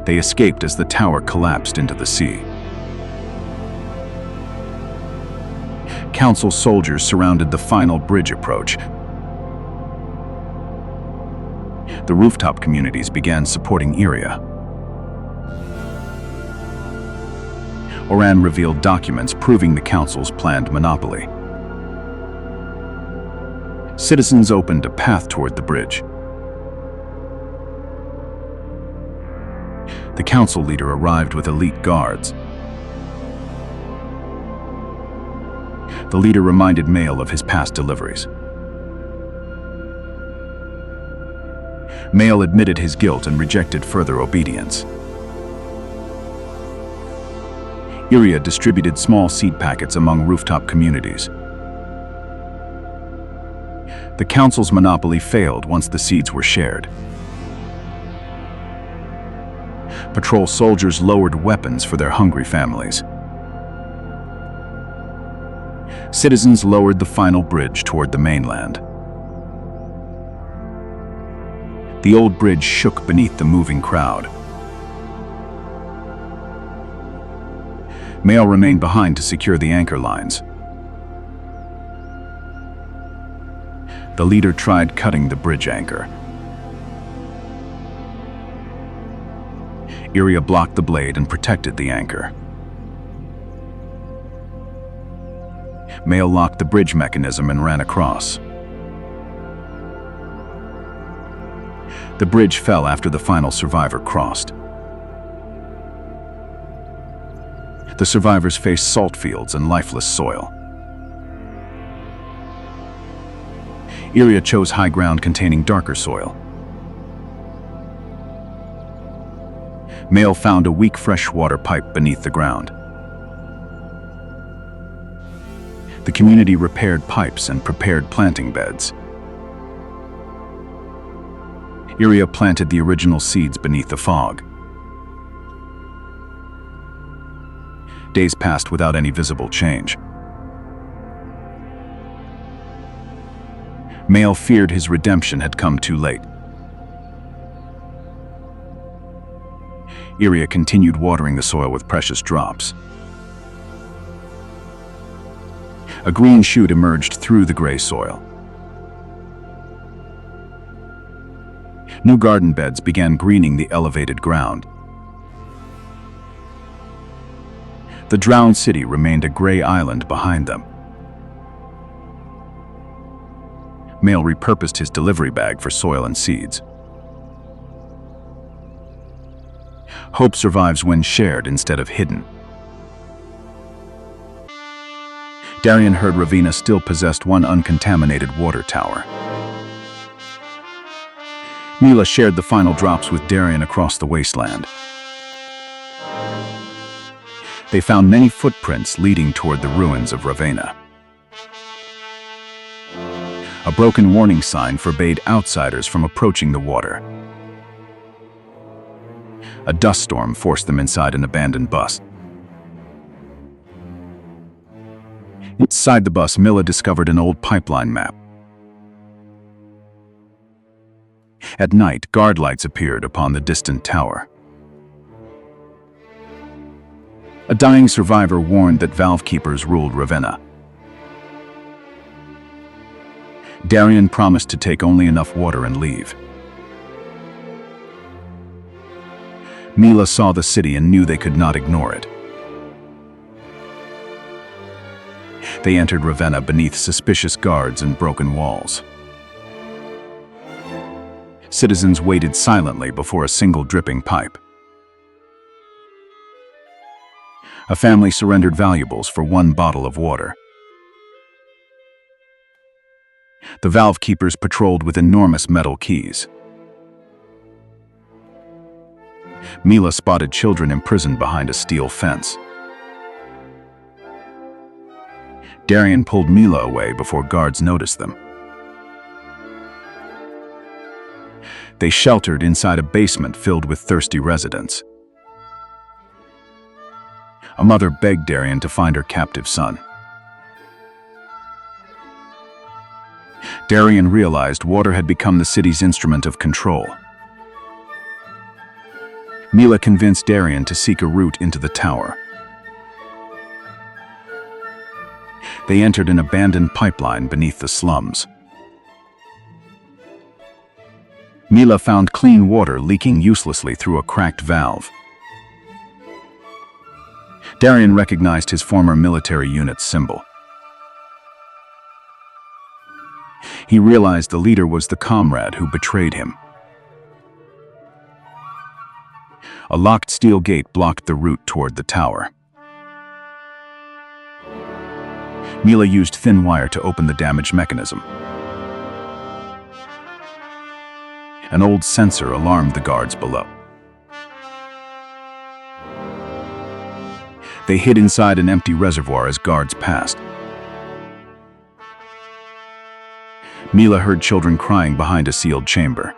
They escaped as the tower collapsed into the sea. Council soldiers surrounded the final bridge approach. The rooftop communities began supporting Eerie. Oran revealed documents proving the council's planned monopoly. Citizens opened a path toward the bridge. The council leader arrived with elite guards. The leader reminded Mail of his past deliveries. Mail admitted his guilt and rejected further obedience. Eerie distributed small seed packets among rooftop communities. The council's monopoly failed once the seeds were shared. Patrol soldiers lowered weapons for their hungry families. Citizens lowered the final bridge toward the mainland. The old bridge shook beneath the moving crowd. Mail remained behind to secure the anchor lines. The leader tried cutting the bridge anchor. Eerie blocked the blade and protected the anchor. Mail locked the bridge mechanism and ran across. The bridge fell after the final survivor crossed. The survivors faced salt fields and lifeless soil. Eerie chose high ground containing darker soil. Mail found a weak freshwater pipe beneath the ground. The community repaired pipes and prepared planting beds. Eerie planted the original seeds beneath the fog. Days passed without any visible change. Mail feared his redemption had come too late. Eerie continued watering the soil with precious drops. A green shoot emerged through the gray soil. New garden beds began greening the elevated ground. The drowned city remained a gray island behind them. Mail repurposed his delivery bag for soil and seeds. Hope survives when shared instead of hidden. Darian heard Ravina still possessed one uncontaminated water tower. Mila shared the final drops with Darian across the wasteland. They found many footprints leading toward the ruins of Ravenna. A broken warning sign forbade outsiders from approaching the water. A dust storm forced them inside an abandoned bus. Inside the bus, Mila discovered an old pipeline map. At night, guard lights appeared upon the distant tower. A dying survivor warned that valve keepers ruled Ravenna. Darian promised to take only enough water and leave. Mila saw the city and knew they could not ignore it. They entered Ravenna beneath suspicious guards and broken walls. Citizens waited silently before a single dripping pipe. A family surrendered valuables for one bottle of water. The valve keepers patrolled with enormous metal keys. Mila spotted children imprisoned behind a steel fence. Darian pulled Mila away before guards noticed them. They sheltered inside a basement filled with thirsty residents. A mother begged Darian to find her captive son. Darian realized water had become the city's instrument of control. Mila convinced Darian to seek a route into the tower. They entered an abandoned pipeline beneath the slums. Mila found clean water leaking uselessly through a cracked valve. Darian recognized his former military unit's symbol. He realized the leader was the comrade who betrayed him. A locked steel gate blocked the route toward the tower. Mila used thin wire to open the damaged mechanism. An old sensor alarmed the guards below. They hid inside an empty reservoir as guards passed. Mila heard children crying behind a sealed chamber.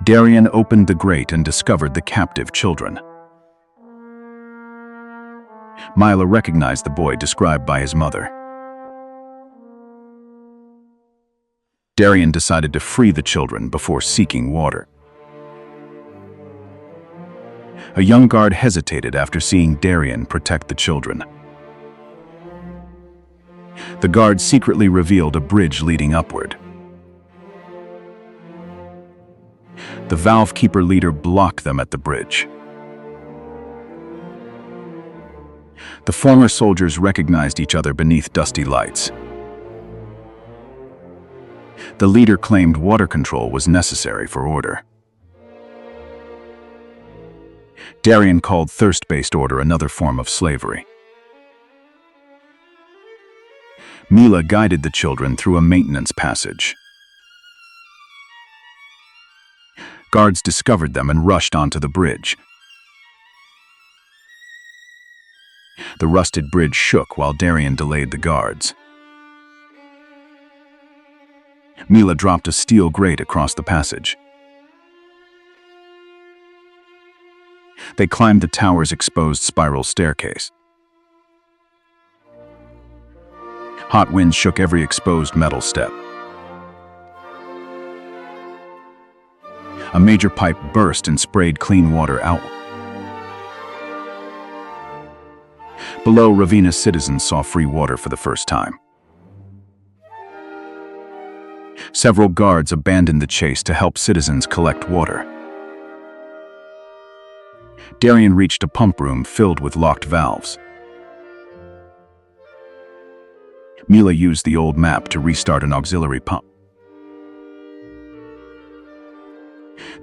Darian opened the grate and discovered the captive children. Mila recognized the boy described by his mother. Darian decided to free the children before seeking water. A young guard hesitated after seeing Darian protect the children. The guard secretly revealed a bridge leading upward. The valve keeper leader blocked them at the bridge. The former soldiers recognized each other beneath dusty lights. The leader claimed water control was necessary for order. Darian called thirst-based order another form of slavery. Mila guided the children through a maintenance passage. Guards discovered them and rushed onto the bridge. The rusted bridge shook while Darian delayed the guards. Mila dropped a steel grate across the passage. They climbed the tower's exposed spiral staircase. Hot winds shook every exposed metal step. A major pipe burst and sprayed clean water out. Below, Ravenna's citizens saw free water for the first time. Several guards abandoned the chase to help citizens collect water. Darian reached a pump room filled with locked valves. Mila used the old map to restart an auxiliary pump.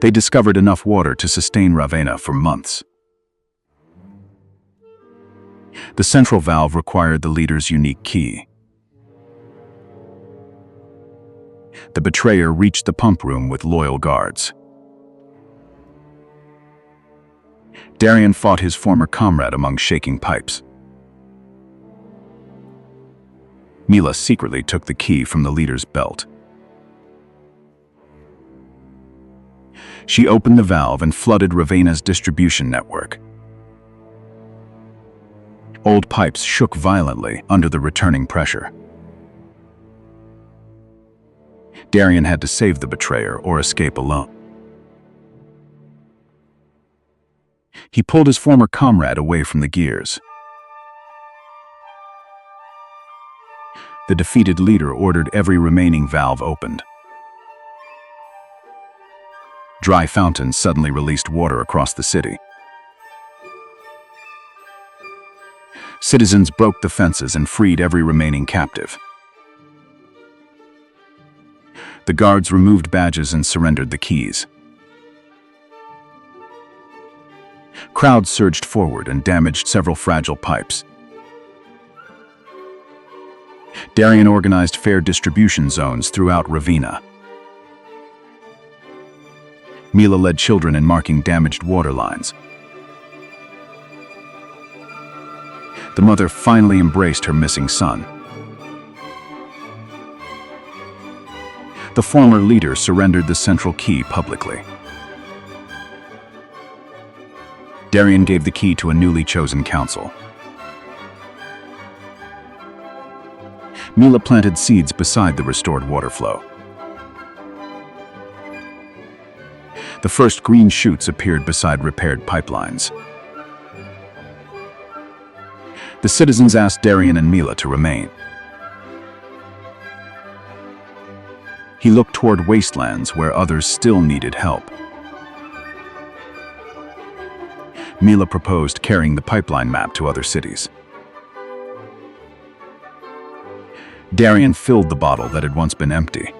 They discovered enough water to sustain Ravenna for months. The central valve required the leader's unique key. The betrayer reached the pump room with loyal guards. Darian fought his former comrade among shaking pipes. Mila secretly took the key from the leader's belt. She opened the valve and flooded Ravenna's distribution network. Old pipes shook violently under the returning pressure. Darian had to save the betrayer or escape alone. He pulled his former comrade away from the gears. The defeated leader ordered every remaining valve opened. Dry fountains suddenly released water across the city. Citizens broke the fences and freed every remaining captive. The guards removed badges and surrendered the keys. Crowds surged forward and damaged several fragile pipes. Darien organized fair distribution zones throughout Ravenna. Mila led children in marking damaged water lines. The mother finally embraced her missing son. The former leader surrendered the central key publicly. Darien gave the key to a newly chosen council. Mila planted seeds beside the restored water flow. The first green shoots appeared beside repaired pipelines. The citizens asked Darien and Mila to remain. He looked toward Wastelands where others still needed help. Mila proposed carrying the pipeline map to other cities. Darien filled the bottle that had once been empty.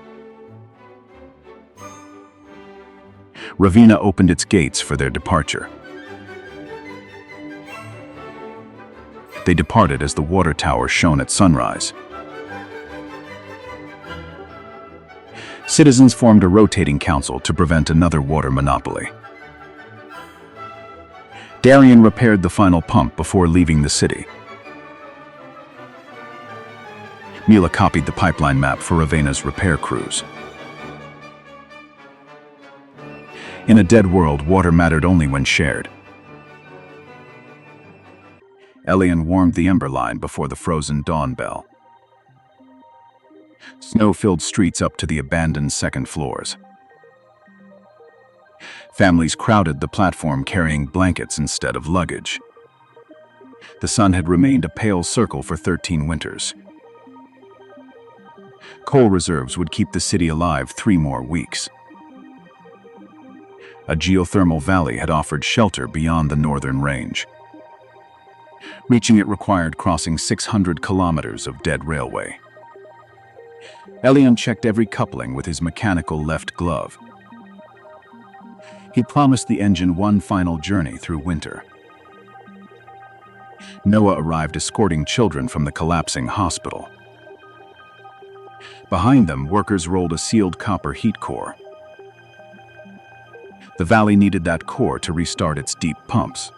Ravenna opened its gates for their departure. They departed as the water tower shone at sunrise. Citizens formed a rotating council to prevent another water monopoly. Darien repaired the final pump before leaving the city. Mila copied the pipeline map for Ravenna's repair crews. In a dead world, water mattered only when shared. Elian warmed the ember line before the frozen dawn bell. Snow filled streets up to the abandoned second floors. Families crowded the platform carrying blankets instead of luggage. The sun had remained a pale circle for 13 winters. Coal reserves would keep the city alive 3 more weeks. A geothermal valley had offered shelter beyond the northern range. Reaching it required crossing 600 kilometers of dead railway. Elian checked every coupling with his mechanical left glove. He promised the engine one final journey through winter. Noah arrived escorting children from the collapsing hospital. Behind them, workers rolled a sealed copper heat core. The valley needed that core to restart its deep pumps.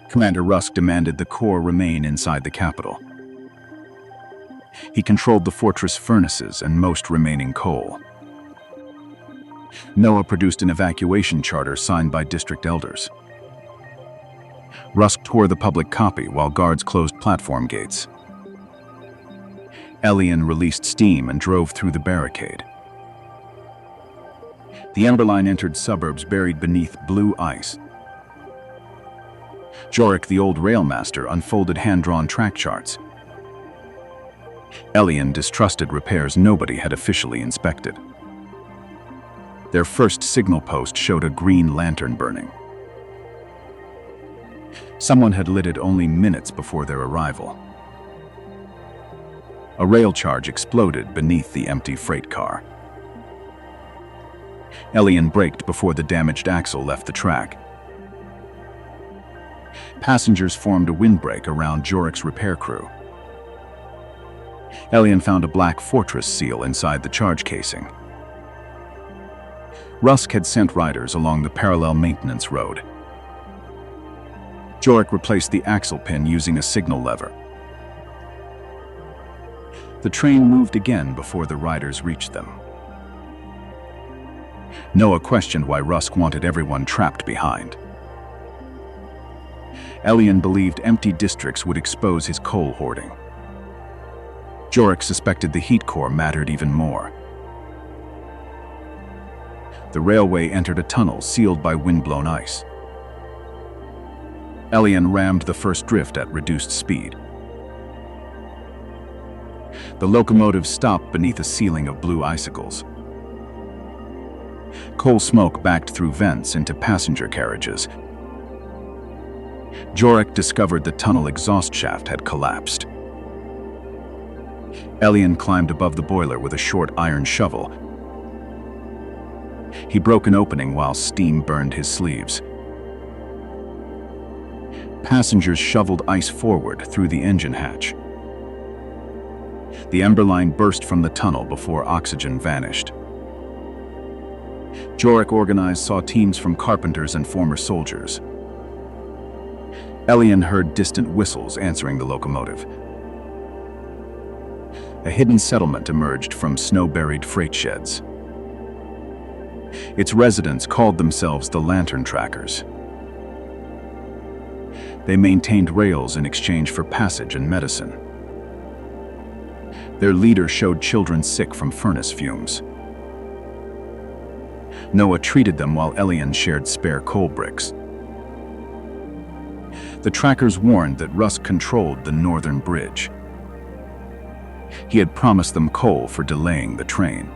Commander Rusk demanded the core remain inside the capital. He controlled the fortress furnaces and most remaining coal. Noah produced an evacuation charter signed by district elders. Rusk tore the public copy while guards closed platform gates. Elian released steam and drove through the barricade. The ember line entered suburbs buried beneath blue ice. Jorik, the old railmaster, unfolded hand-drawn track charts. Elian distrusted repairs nobody had officially inspected. Their first signal post showed a green lantern burning. Someone had lit it only minutes before their arrival. A rail charge exploded beneath the empty freight car. Elian braked before the damaged axle left the track. Passengers formed a windbreak around Jorik's repair crew. Elian found a black fortress seal inside the charge casing. Rusk had sent riders along the parallel maintenance road. Jorik replaced the axle pin using a signal lever. The train moved again before the riders reached them. Noah questioned why Rusk wanted everyone trapped behind. Elian believed empty districts would expose his coal hoarding. Jorik suspected the heat core mattered even more. The railway entered a tunnel sealed by wind-blown ice. Elian rammed the first drift at reduced speed. The locomotive stopped beneath a ceiling of blue icicles. Coal smoke backed through vents into passenger carriages. Jorik discovered the tunnel exhaust shaft had collapsed. Elian climbed above the boiler with a short iron shovel. He broke an opening while steam burned his sleeves. Passengers shoveled ice forward through the engine hatch. The ember line burst from the tunnel before oxygen vanished. Jorik organized saw teams from carpenters and former soldiers. Elian heard distant whistles answering the locomotive. A hidden settlement emerged from snow-buried freight sheds. Its residents called themselves the Lantern Trackers. They maintained rails in exchange for passage and medicine. Their leader showed children sick from furnace fumes. Noah treated them while Elian shared spare coal bricks. The trackers warned that Rusk controlled the northern bridge. He had promised them coal for delaying the train.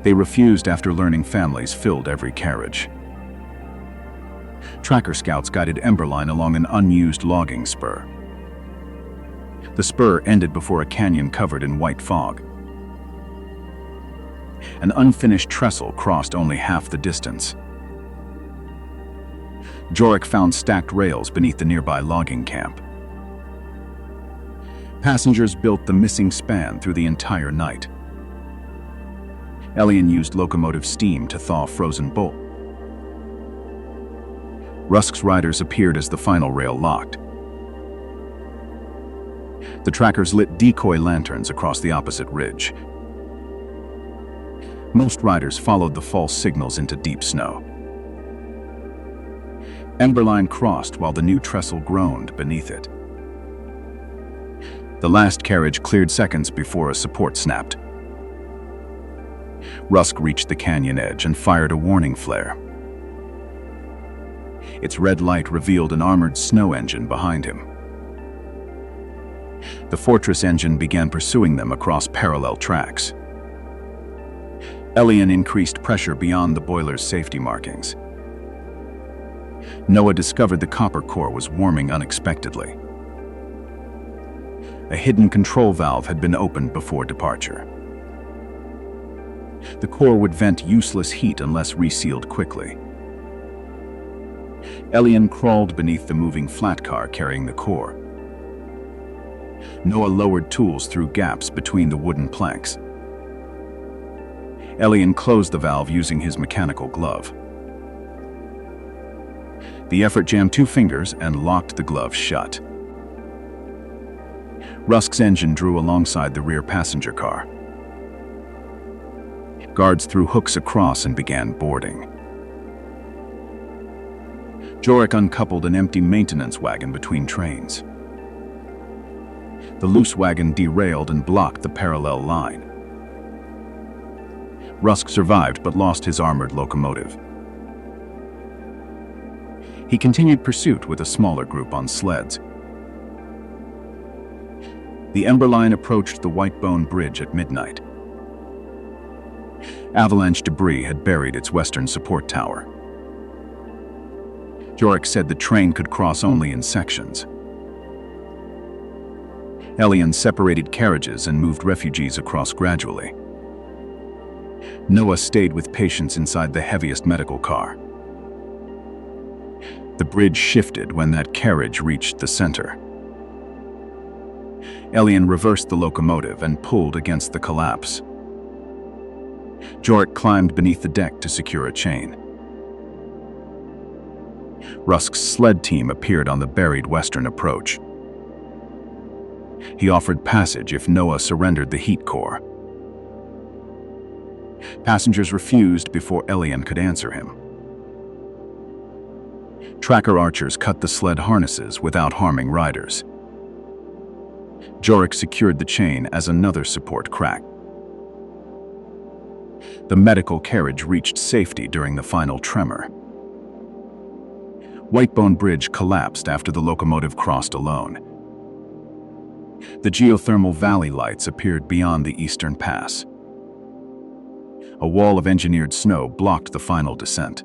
They refused after learning families filled every carriage. Tracker scouts guided Emberline along an unused logging spur. The spur ended before a canyon covered in white fog. An unfinished trestle crossed only half the distance. Jorik found stacked rails beneath the nearby logging camp. Passengers built the missing span through the entire night. Elian used locomotive steam to thaw frozen bolt. Rusk's riders appeared as the final rail locked. The trackers lit decoy lanterns across the opposite ridge. Most riders followed the false signals into deep snow. Emberline crossed while the new trestle groaned beneath it. The last carriage cleared seconds before a support snapped. Rusk reached the canyon edge and fired a warning flare. Its red light revealed an armored snow engine behind him. The fortress engine began pursuing them across parallel tracks. Elian increased pressure beyond the boiler's safety markings. Noah discovered the copper core was warming unexpectedly. A hidden control valve had been opened before departure. The core would vent useless heat unless resealed quickly. Elian crawled beneath the moving flat car carrying the core. Noah lowered tools through gaps between the wooden planks. Elian closed the valve using his mechanical glove. The effort jammed 2 fingers and locked the glove shut. Rusk's engine drew alongside the rear passenger car. Guards threw hooks across and began boarding. Jorik uncoupled an empty maintenance wagon between trains. The loose wagon derailed and blocked the parallel line. Rusk survived but lost his armored locomotive. He continued pursuit with a smaller group on sleds. The Emberline approached the Whitebone Bridge at midnight. Avalanche debris had buried its western support tower. Jorik said the train could cross only in sections. Elian separated carriages and moved refugees across gradually. Noah stayed with patients inside the heaviest medical car. The bridge shifted when that carriage reached the center. Elian reversed the locomotive and pulled against the collapse. Jorik climbed beneath the deck to secure a chain. Rusk's sled team appeared on the buried western approach. He offered passage if Noah surrendered the heat core. Passengers refused before Elian could answer him. Tracker archers cut the sled harnesses without harming riders. Jorik secured the chain as another support cracked. The medical carriage reached safety during the final tremor. Whitebone Bridge collapsed after the locomotive crossed alone. The geothermal valley lights appeared beyond the eastern pass. A wall of engineered snow blocked the final descent.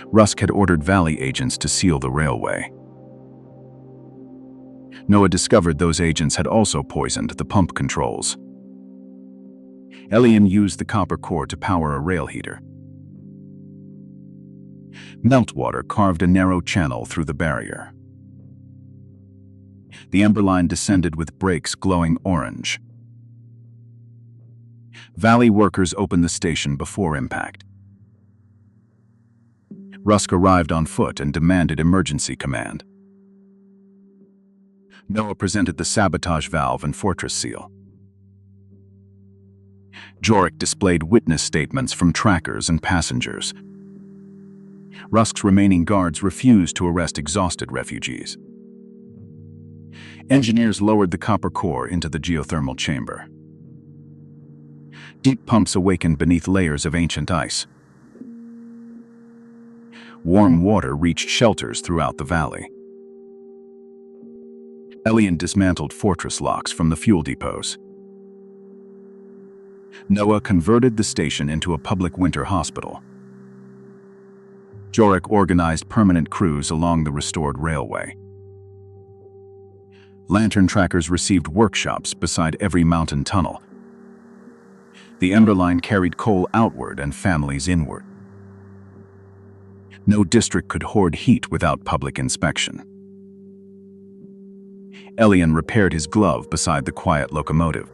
Rusk had ordered Valley agents to seal the railway. Noah discovered those agents had also poisoned the pump controls. Elian used the copper core to power a rail heater. Meltwater carved a narrow channel through the barrier. The ember line descended with brakes glowing orange. Valley workers opened the station before impact. Rusk arrived on foot and demanded emergency command. Noah presented the sabotage valve and fortress seal. Jorik displayed witness statements from trackers and passengers. Rusk's remaining guards refused to arrest exhausted refugees. Engineers lowered the copper core into the geothermal chamber. Deep pumps awakened beneath layers of ancient ice. Warm water reached shelters throughout the valley. Elian dismantled fortress locks from the fuel depots. Noah converted the station into a public winter hospital. Jorik organized permanent crews along the restored railway. Lantern trackers received workshops beside every mountain tunnel. The ember line carried coal outward and families inward. No district could hoard heat without public inspection. Elian repaired his glove beside the quiet locomotive.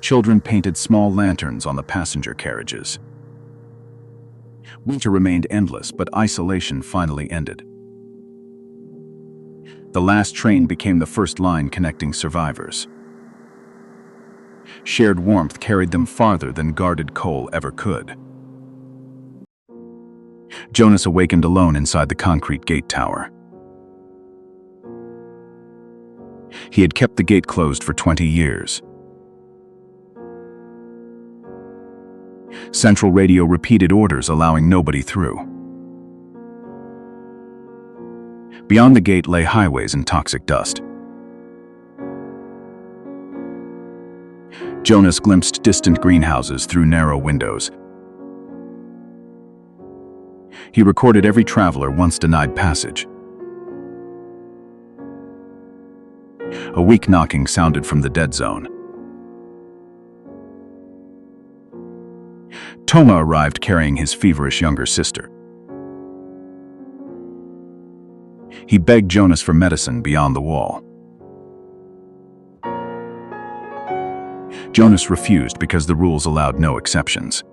Children painted small lanterns on the passenger carriages. Winter remained endless, but isolation finally ended. The last train became the first line connecting survivors. Shared warmth carried them farther than guarded coal ever could. Jonas awakened alone inside the concrete gate tower. He had kept the gate closed for 20 years. Central radio repeated orders allowing nobody through. Beyond the gate lay highways and toxic dust. Jonas glimpsed distant greenhouses through narrow windows. He recorded every traveler once denied passage. A weak knocking sounded from the dead zone. Toma arrived carrying his feverish younger sister. He begged Jonas for medicine beyond the wall. Jonas refused because the rules allowed no exceptions.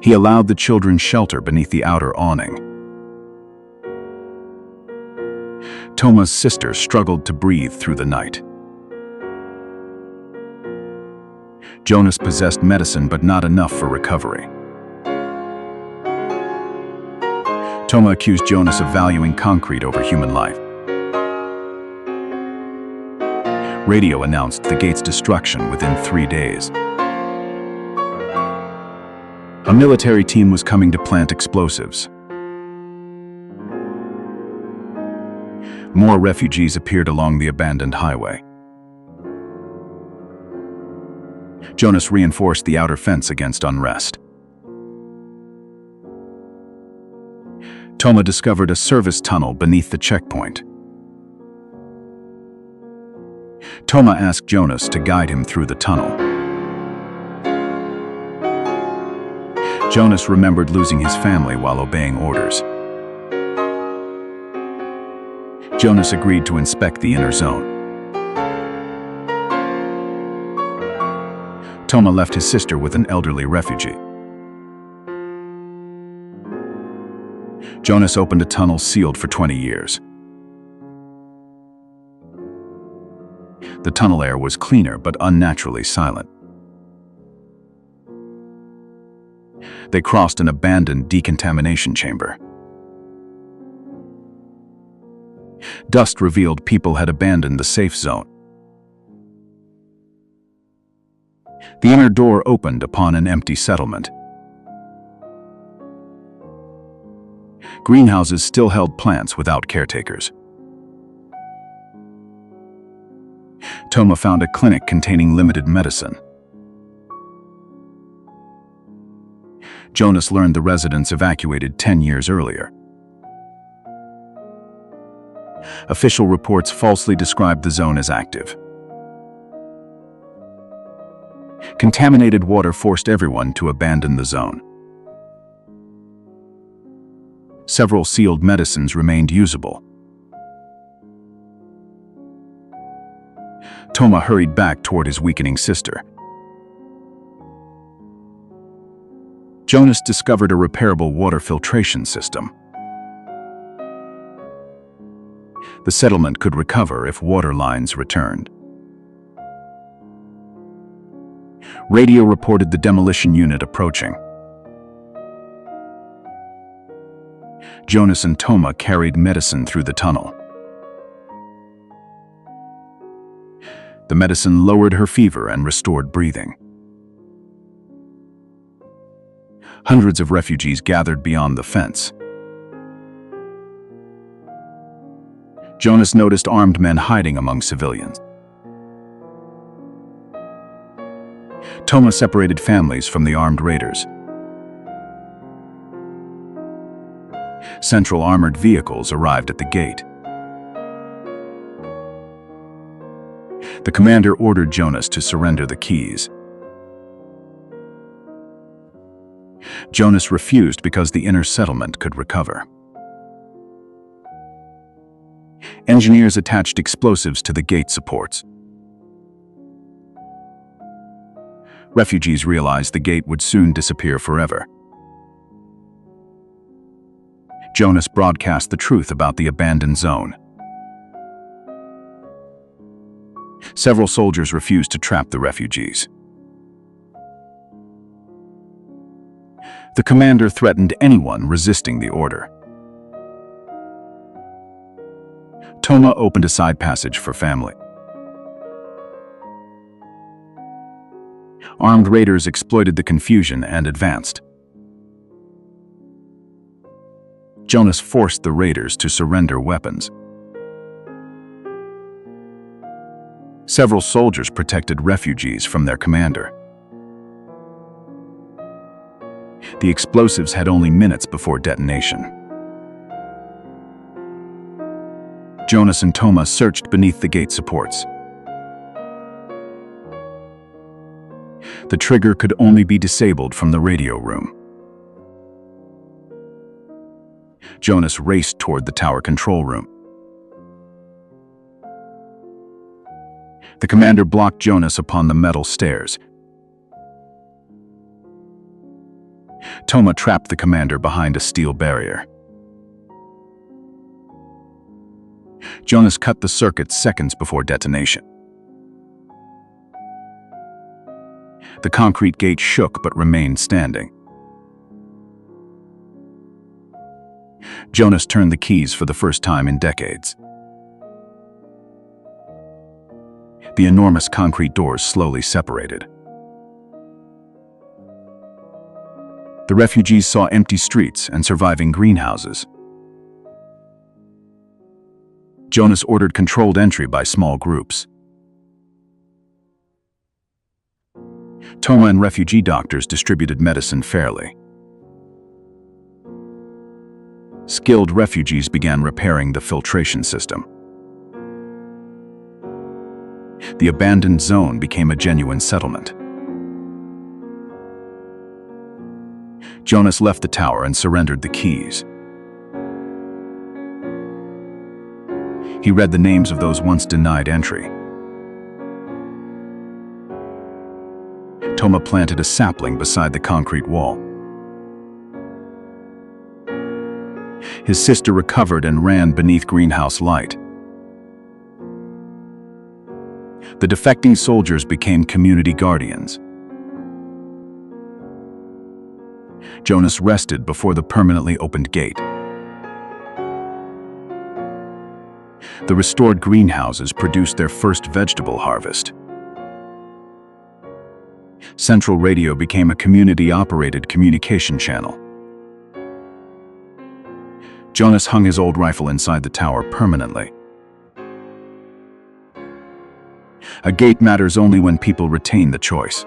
He allowed the children shelter beneath the outer awning. Toma's sister struggled to breathe through the night. Jonas possessed medicine, but not enough for recovery. Toma accused Jonas of valuing concrete over human life. Radio announced the gate's destruction within 3 days. A military team was coming to plant explosives. More refugees appeared along the abandoned highway. Jonas reinforced the outer fence against unrest. Toma discovered a service tunnel beneath the checkpoint. Toma asked Jonas to guide him through the tunnel. Jonas remembered losing his family while obeying orders. Jonas agreed to inspect the inner zone. Toma left his sister with an elderly refugee. Jonas opened a tunnel sealed for 20 years. The tunnel air was cleaner but unnaturally silent. They crossed an abandoned decontamination chamber. Dust revealed people had abandoned the safe zone. The inner door opened upon an empty settlement. Greenhouses still held plants without caretakers. Toma found a clinic containing limited medicine. Jonas learned the residents evacuated 10 years earlier. Official reports falsely described the zone as active. Contaminated water forced everyone to abandon the zone. Several sealed medicines remained usable. Toma hurried back toward his weakening sister. Jonas discovered a repairable water filtration system. The settlement could recover if water lines returned. Radio reported the demolition unit approaching. Jonas and Toma carried medicine through the tunnel. The medicine lowered her fever and restored breathing. Hundreds of refugees gathered beyond the fence. Jonas noticed armed men hiding among civilians. Toma separated families from the armed raiders. Central armored vehicles arrived at the gate. The commander ordered Jonas to surrender the keys. Jonas refused because the inner settlement could recover. Engineers attached explosives to the gate supports. Refugees realized the gate would soon disappear forever. Jonas broadcast the truth about the abandoned zone. Several soldiers refused to trap the refugees. The commander threatened anyone resisting the order. Toma opened a side passage for family. Armed raiders exploited the confusion and advanced. Jonas forced the raiders to surrender weapons. Several soldiers protected refugees from their commander. The explosives had only minutes before detonation. Jonas and Toma searched beneath the gate supports. The trigger could only be disabled from the radio room. Jonas raced toward the tower control room. The commander blocked Jonas upon the metal stairs. Toma trapped the commander behind a steel barrier. Jonas cut the circuit seconds before detonation. The concrete gate shook but remained standing. Jonas turned the keys for the first time in decades. The enormous concrete doors slowly separated. The refugees saw empty streets and surviving greenhouses. Jonas ordered controlled entry by small groups. Toma and refugee doctors distributed medicine fairly. Skilled refugees began repairing the filtration system. The abandoned zone became a genuine settlement. Jonas left the tower and surrendered the keys. He read the names of those once denied entry. Toma planted a sapling beside the concrete wall. His sister recovered and ran beneath greenhouse light. The defecting soldiers became community guardians. Jonas rested before the permanently opened gate. The restored greenhouses produced their first vegetable harvest. Central Radio became a community-operated communication channel. Jonas hung his old rifle inside the tower permanently. A gate matters only when people retain the choice.